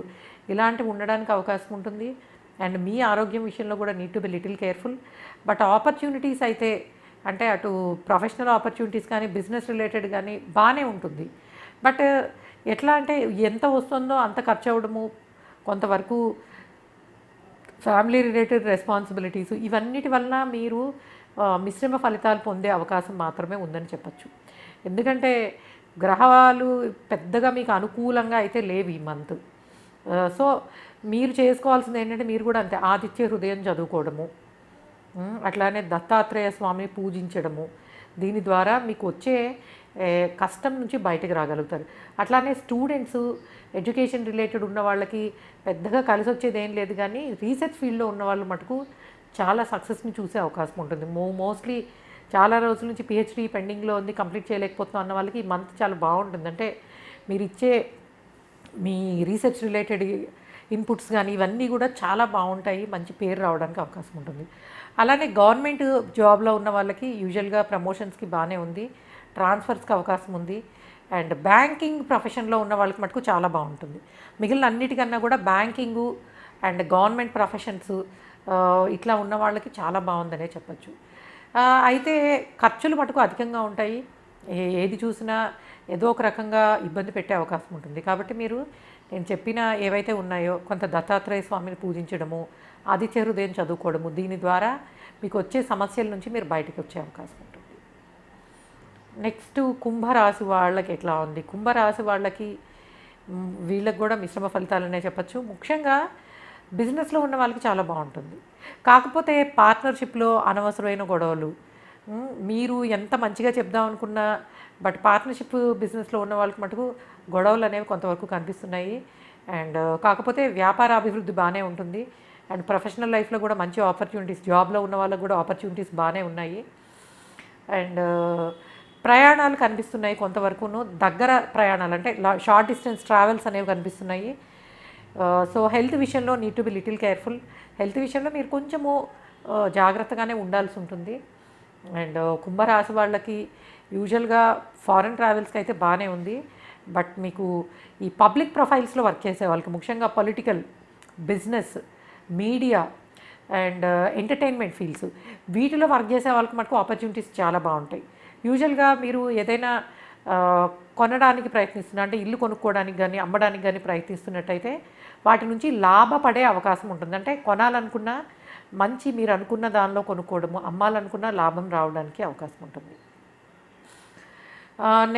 [SPEAKER 1] ఇలాంటివి ఉండడానికి అవకాశం ఉంటుంది. అండ్ మీ ఆరోగ్యం విషయంలో కూడా need to be little careful. But opportunities అయితే, అంటే అటు ప్రొఫెషనల్ ఆపర్చునిటీస్ కానీ బిజినెస్ రిలేటెడ్ కానీ బాగానే ఉంటుంది. బట్ ఎట్లా అంటే ఎంత వస్తుందో అంత ఖర్చు అవ్వడము, కొంతవరకు ఫ్యామిలీ రిలేటెడ్ రెస్పాన్సిబిలిటీస్, ఇవన్నిటి వలన మీరు మిశ్రమ ఫలితాలు పొందే అవకాశం మాత్రమే ఉందని చెప్పచ్చు. ఎందుకంటే గ్రహాలు పెద్దగా మీకు అనుకూలంగా అయితే లేవు ఈ మంత్. సో మీరు చేసుకోవాల్సింది ఏంటంటే, మీరు కూడా అంతే ఆదిత్య హృదయం చదువుకోవడము, అట్లానే దత్తాత్రేయ స్వామిని పూజించడము, దీని ద్వారా మీకు వచ్చే కష్టం నుంచి బయటకు రాగలుగుతారు. అట్లానే స్టూడెంట్స్, ఎడ్యుకేషన్ రిలేటెడ్ ఉన్న వాళ్ళకి పెద్దగా కలిసి వచ్చేది ఏం లేదు, కానీ రీసెర్చ్ ఫీల్డ్లో ఉన్న వాళ్ళు మటుకు చాలా సక్సెస్ని చూసే అవకాశం ఉంటుంది. మోస్ట్లీ చాలా రోజుల నుంచి పిహెచ్డీ పెండింగ్లో ఉంది, కంప్లీట్ చేయలేకపోతున్నాం అన్న వాళ్ళకి ఈ మంత్ చాలా బాగుంటుంది. అంటే మీరు ఇచ్చే మీ రీసెర్చ్ రిలేటెడ్ ఇన్పుట్స్ కానీ ఇవన్నీ కూడా చాలా బాగుంటాయి, మంచి పేరు రావడానికి అవకాశం ఉంటుంది. అలానే గవర్నమెంట్ జాబ్లో ఉన్న వాళ్ళకి యూజువల్గా ప్రమోషన్స్కి బాగానే ఉంది, ట్రాన్స్ఫర్స్కి అవకాశం ఉంది. అండ్ బ్యాంకింగ్ ప్రొఫెషన్లో ఉన్న వాళ్ళకి మటుకు చాలా బాగుంటుంది. మిగిలిన అన్నిటికన్నా కూడా బ్యాంకింగు అండ్ గవర్నమెంట్ ప్రొఫెషన్స్ ఇట్లా ఉన్న వాళ్ళకి చాలా బాగుందనే చెప్పచ్చు. అయితే ఖర్చులు మటుకు అధికంగా ఉంటాయి, ఏది చూసినా ఏదో ఒక రకంగా ఇబ్బంది పెట్టే అవకాశం ఉంటుంది. కాబట్టి మీరు నేను చెప్పిన ఏవైతే ఉన్నాయో, కొంత దత్తాత్రేయ స్వామిని పూజించడము, ఆదిత్య హృదయం చదువుకోవడము, దీని ద్వారా మీకు వచ్చే సమస్యల నుంచి మీరు బయటకు వచ్చే అవకాశం ఉంటుంది. నెక్స్ట్ కుంభరాశి వాళ్ళకి ఎట్లా ఉంది? కుంభరాశి వాళ్ళకి వీళ్ళకి కూడా మిశ్రమ ఫలితాలనే చెప్పచ్చు. ముఖ్యంగా బిజినెస్లో ఉన్న వాళ్ళకి చాలా బాగుంటుంది. కాకపోతే పార్ట్నర్షిప్లో అనవసరమైన గొడవలు, మీరు ఎంత మంచిగా చెప్దాం అనుకున్నా బట్ పార్ట్నర్షిప్ బిజినెస్లో ఉన్న వాళ్ళకి మటుకు గొడవలు అనేవి కొంతవరకు కనిపిస్తున్నాయి. అండ్ కాకపోతే వ్యాపార అభివృద్ధి బాగానే ఉంటుంది. అండ్ ప్రొఫెషనల్ లైఫ్లో కూడా మంచి ఆపర్చునిటీస్, జాబ్లో ఉన్న వాళ్ళకి కూడా ఆపర్చునిటీస్ బాగానే ఉన్నాయి. అండ్ ప్రయాణాలు కనిపిస్తున్నాయి కొంతవరకును, దగ్గర ప్రయాణాలు అంటే షార్ట్ డిస్టెన్స్ ట్రావెల్స్ అనేవి కనిపిస్తున్నాయి. సో హెల్త్ విషయంలో need to be little careful. Health విషయంలో మీరు కొంచెము జాగ్రత్తగానే ఉండాల్సి ఉంటుంది. అండ్ కుంభరాశి వాళ్ళకి యూజువల్గా ఫారెన్ ట్రావెల్స్కి అయితే బాగానే ఉంది. బట్ మీకు ఈ పబ్లిక్ ప్రొఫైల్స్లో వర్క్ చేసే వాళ్ళకి, ముఖ్యంగా political, business, media and entertainment fields, వీటిలో వర్క్ చేసే వాళ్ళకి మటుకు ఆపర్చునిటీస్ చాలా బాగుంటాయి. యూజువల్గా మీరు ఏదైనా కొనడానికి ప్రయత్నిస్తున్నా, అంటే ఇల్లు కొనుక్కోవడానికి కానీ అమ్మడానికి కానీ ప్రయత్నిస్తున్నట్టయితే వాటి నుంచి లాభపడే అవకాశం ఉంటుంది. అంటే కొనాలనుకున్న మంచి మీరు అనుకున్న దానిలో కొనుక్కోవడము, అమ్మాలనుకున్న లాభం రావడానికి అవకాశం ఉంటుంది.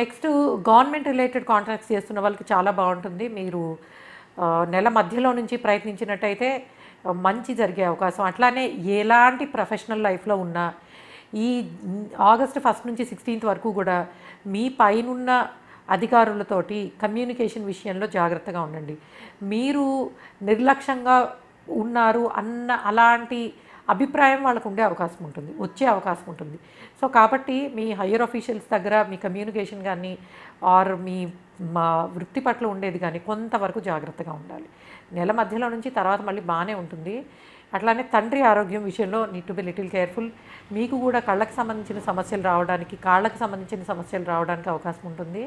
[SPEAKER 1] నెక్స్ట్ గవర్నమెంట్ రిలేటెడ్ కాంట్రాక్ట్స్ చేస్తున్న వాళ్ళకి చాలా బాగుంటుంది. మీరు నెల మధ్యలో నుంచి ప్రయత్నించినట్టయితే మంచి జరిగే అవకాశం. అట్లానే ఎలాంటి ప్రొఫెషనల్ లైఫ్లో ఉన్నా ఈ ఆగస్టు 1 నుంచి 16 వరకు కూడా మీ పైనున్న అధికారులతోటి కమ్యూనికేషన్ విషయంలో జాగ్రత్తగా ఉండండి. మీరు నిర్లక్ష్యంగా ఉన్నారు అన్న అలాంటి అభిప్రాయం వాళ్ళకు ఉండే అవకాశం ఉంటుంది, వచ్చే అవకాశం ఉంటుంది. సో కాబట్టి మీ హయ్యర్ ఆఫీషియల్స్ దగ్గర మీ కమ్యూనికేషన్ కానీ ఆర్ మా వృత్తి పట్ల ఉండేది కానీ కొంతవరకు జాగ్రత్తగా ఉండాలి. నెల మధ్యలో నుంచి తర్వాత మళ్ళీ బాగానే ఉంటుంది. అట్లానే తండ్రి ఆరోగ్యం విషయంలో need to be little careful. మీకు కూడా కళ్ళకు సంబంధించిన సమస్యలు రావడానికి, కాళ్ళకు సంబంధించిన సమస్యలు రావడానికి అవకాశం ఉంటుంది.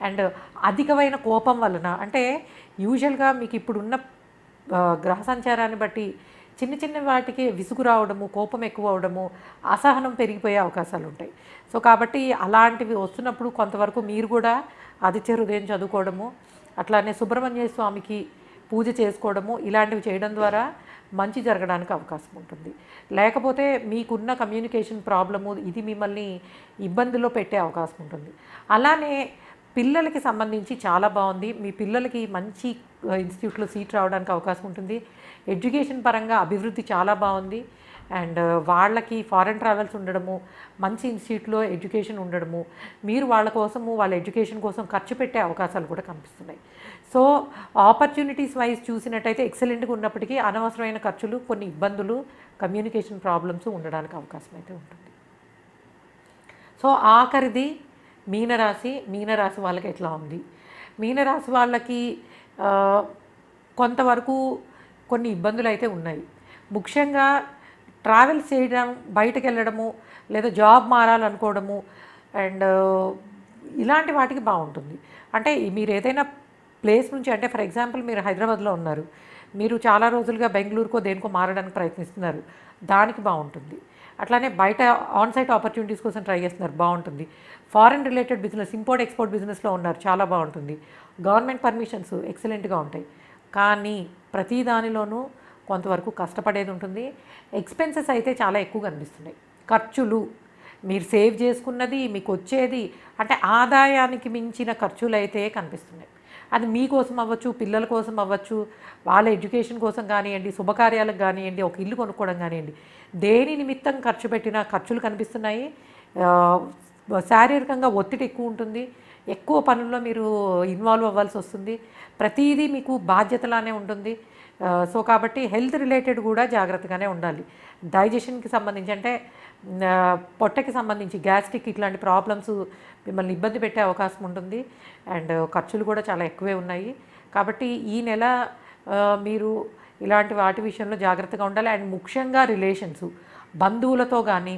[SPEAKER 1] అండ్ అధికమైన కోపం వలన, అంటే యూజువల్గా మీకు ఇప్పుడున్న గ్రహ సంచారాన్ని బట్టి చిన్న చిన్న వాటికి విసుగు రావడము, కోపం ఎక్కువ అవడము, అసహనం పెరిగిపోయే అవకాశాలు ఉంటాయి. సో కాబట్టి అలాంటివి వస్తున్నప్పుడు కొంతవరకు మీరు కూడా ఆదిత్య హృదయం చదువుకోవడము, అట్లానే సుబ్రహ్మణ్య స్వామికి పూజ చేసుకోవడము, ఇలాంటివి చేయడం ద్వారా మంచి జరగడానికి అవకాశం ఉంటుంది. లేకపోతే మీకున్న కమ్యూనికేషన్ ప్రాబ్లము ఇది మిమ్మల్ని ఇబ్బందుల్లో పెట్టే అవకాశం ఉంటుంది. అలానే పిల్లలకి సంబంధించి చాలా బాగుంది. మీ పిల్లలకి మంచి ఇన్స్టిట్యూట్లో సీట్ రావడానికి అవకాశం ఉంటుంది. ఎడ్యుకేషన్ పరంగా అభివృద్ధి చాలా బాగుంది. అండ్ వాళ్ళకి ఫారెన్ ట్రావెల్స్ ఉండడము, మంచి ఇన్స్టిట్యూట్లో ఎడ్యుకేషన్ ఉండడము, మీరు వాళ్ళ కోసము వాళ్ళ ఎడ్యుకేషన్ కోసం ఖర్చు పెట్టే అవకాశాలు కూడా కనిపిస్తున్నాయి. సో ఆపర్చునిటీస్ వైజ్ చూసినట్టయితే ఎక్సలెంట్గా ఉన్నప్పటికీ అనవసరమైన ఖర్చులు, కొన్ని ఇబ్బందులు, కమ్యూనికేషన్ ప్రాబ్లమ్స్ ఉండడానికి అవకాశం అయితే ఉంటుంది. సో ఆఖరిది మీనరాశి వాళ్ళకి ఎట్లా ఉంది? మీనరాశి వాళ్ళకి కొంతవరకు కొన్ని ఇబ్బందులు అయితే ఉన్నాయి. ముఖ్యంగా ట్రావెల్స్ చేయడం, బయటకు వెళ్ళడము, లేదా జాబ్ మారాలనుకోవడము అండ్ ఇలాంటి వాటికి బాగుంటుంది. అంటే మీరు ఏదైనా ప్లేస్ నుంచి, అంటే ఫర్ ఎగ్జాంపుల్ మీరు హైదరాబాద్లో ఉన్నారు, మీరు చాలా రోజులుగా బెంగళూరుకో దేనికో మారడానికి ప్రయత్నిస్తున్నారు, దానికి బాగుంటుంది. అట్లానే బయట ఆన్సైట్ ఆపర్చునిటీస్ కోసం ట్రై చేస్తున్నారు, బాగుంటుంది. Foreign related business, import export బిజినెస్లో ఉన్నారు, చాలా బాగుంటుంది. గవర్నమెంట్ పర్మిషన్స్ ఎక్సలెంట్గా ఉంటాయి. కానీ ప్రతి దానిలోనూ కొంతవరకు కష్టపడేది ఉంటుంది. ఎక్స్పెన్సెస్ అయితే చాలా ఎక్కువ కనిపిస్తున్నాయి. ఖర్చులు, మీరు సేవ్ చేసుకున్నది, మీకు వచ్చేది, అంటే ఆదాయానికి మించిన ఖర్చులు అయితే కనిపిస్తున్నాయి. అది మీకోసం అవ్వచ్చు, పిల్లల కోసం అవ్వచ్చు, వాళ్ళ ఎడ్యుకేషన్ కోసం కానివ్వండి, శుభకార్యాలకు కానివ్వండి, ఒక ఇల్లు కొనుక్కోవడం కానివ్వండి, దేని నిమిత్తం ఖర్చు పెట్టిన ఖర్చులు కనిపిస్తున్నాయి. శారీరకంగా ఒత్తిడి ఎక్కువ ఉంటుంది. ఎక్కువ పనుల్లో మీరు ఇన్వాల్వ్ అవ్వాల్సి వస్తుంది. ప్రతిదీ మీకు బాధ్యతలానే ఉంటుంది. సో కాబట్టి హెల్త్ రిలేటెడ్ కూడా జాగ్రత్తగానే ఉండాలి. డైజెషన్కి సంబంధించి, అంటే పొట్టకి సంబంధించి గ్యాస్ట్రిక్ ఇట్లాంటి ప్రాబ్లమ్స్ మిమ్మల్ని ఇబ్బంది పెట్టే అవకాశం ఉంటుంది. అండ్ ఖర్చులు కూడా చాలా ఎక్కువే ఉన్నాయి. కాబట్టి ఈ నెల మీరు ఇలాంటి వాటి విషయంలో జాగ్రత్తగా ఉండాలి. అండ్ ముఖ్యంగా రిలేషన్స్, బంధువులతో కానీ,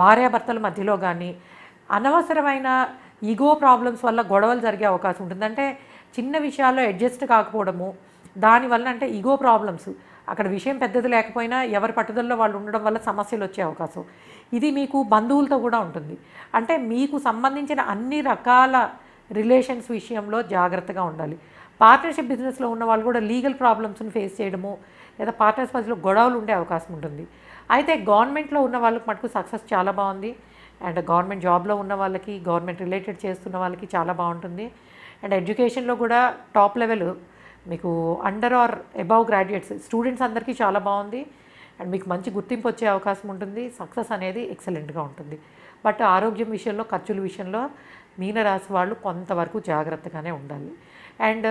[SPEAKER 1] భార్యాభర్తల మధ్యలో కానీ అనవసరమైన ఈగో ప్రాబ్లమ్స్ వల్ల గొడవలు జరిగే అవకాశం ఉంటుంది. అంటే చిన్న విషయాల్లో అడ్జస్ట్ కాకపోవడము, దానివల్ల అంటే ఈగో ప్రాబ్లమ్స్, అక్కడ విషయం పెద్దది లేకపోయినా ఎవరి పట్టుదలలో వాళ్ళు ఉండడం వల్ల సమస్యలు వచ్చే అవకాశం. ఇది మీకు బంధువులతో కూడా ఉంటుంది. అంటే మీకు సంబంధించిన అన్ని రకాల రిలేషన్స్ విషయంలో జాగ్రత్తగా ఉండాలి. పార్ట్నర్షిప్ బిజినెస్లో ఉన్న వాళ్ళు కూడా లీగల్ ప్రాబ్లమ్స్ని ఫేస్ చేయడము, లేదా పార్ట్నర్స్ మధ్యలో గొడవలు ఉండే అవకాశం ఉంటుంది. అయితే గవర్నమెంట్లో ఉన్న వాళ్ళకి మటుకు సక్సెస్ చాలా బాగుంది. అండ్ గవర్నమెంట్ జాబ్లో ఉన్న వాళ్ళకి, గవర్నమెంట్ రిలేటెడ్ చేస్తున్న వాళ్ళకి చాలా బాగుంటుంది. అండ్ ఎడ్యుకేషన్లో కూడా టాప్ లెవెల్ మీకు under are above graduates students అందరికీ చాలా బాగుంది. అండ్ మీకు మంచి గుర్తింపు వచ్చే అవకాశం ఉంటుంది. సక్సెస్ అనేది ఎక్సలెంట్గా ఉంటుంది. బట్ ఆరోగ్యం విషయంలో, ఖర్చుల విషయంలో మీనరాశి వాళ్ళు కొంతవరకు జాగ్రత్తగానే ఉండాలి. అండ్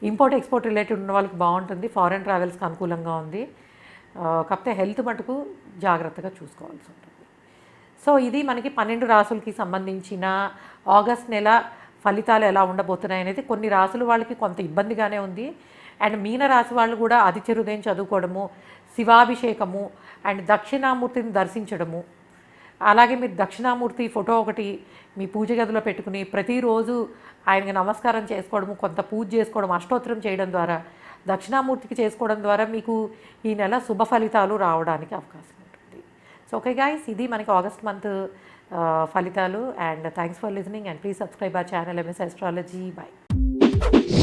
[SPEAKER 1] ఇంపోర్ట్ ఎక్స్పోర్ట్ రిలేటెడ్ ఉన్న వాళ్ళకి బాగుంటుంది. ఫారెన్ ట్రావెల్స్కి అనుకూలంగా ఉంది. కాకపోతే హెల్త్ మటుకు జాగ్రత్తగా చూసుకోవాల్సి ఉంటుంది. సో ఇది మనకి 12 రాసులకి సంబంధించిన ఆగస్ట్ నెల ఫలితాలు ఎలా ఉండబోతున్నాయి అనేది. కొన్ని రాసుల వాళ్ళకి కొంత ఇబ్బందిగానే ఉంది. అండ్ మీనరాశి వాళ్ళు కూడా ఆదిత్య హృదయం చదువుకోవడము, శివాభిషేకము అండ్ దక్షిణామూర్తిని దర్శించడము, అలాగే మీరు దక్షిణామూర్తి ఫోటో ఒకటి మీ పూజ గదిలో పెట్టుకుని ప్రతిరోజు ఆయనకి నమస్కారం చేసుకోవడము, కొంత పూజ చేసుకోవడం, అష్టోత్తరం చేయడం ద్వారా, దక్షిణామూర్తికి చేసుకోవడం ద్వారా మీకు ఈ నెల శుభ ఫలితాలు రావడానికి అవకాశం ఉంటుంది. సో ఓకే గైస్, ఇది మనకి ఆగస్ట్ మంత్ ఫలితాలు. And thanks for listening and please subscribe our channel MS Astrology. Bye.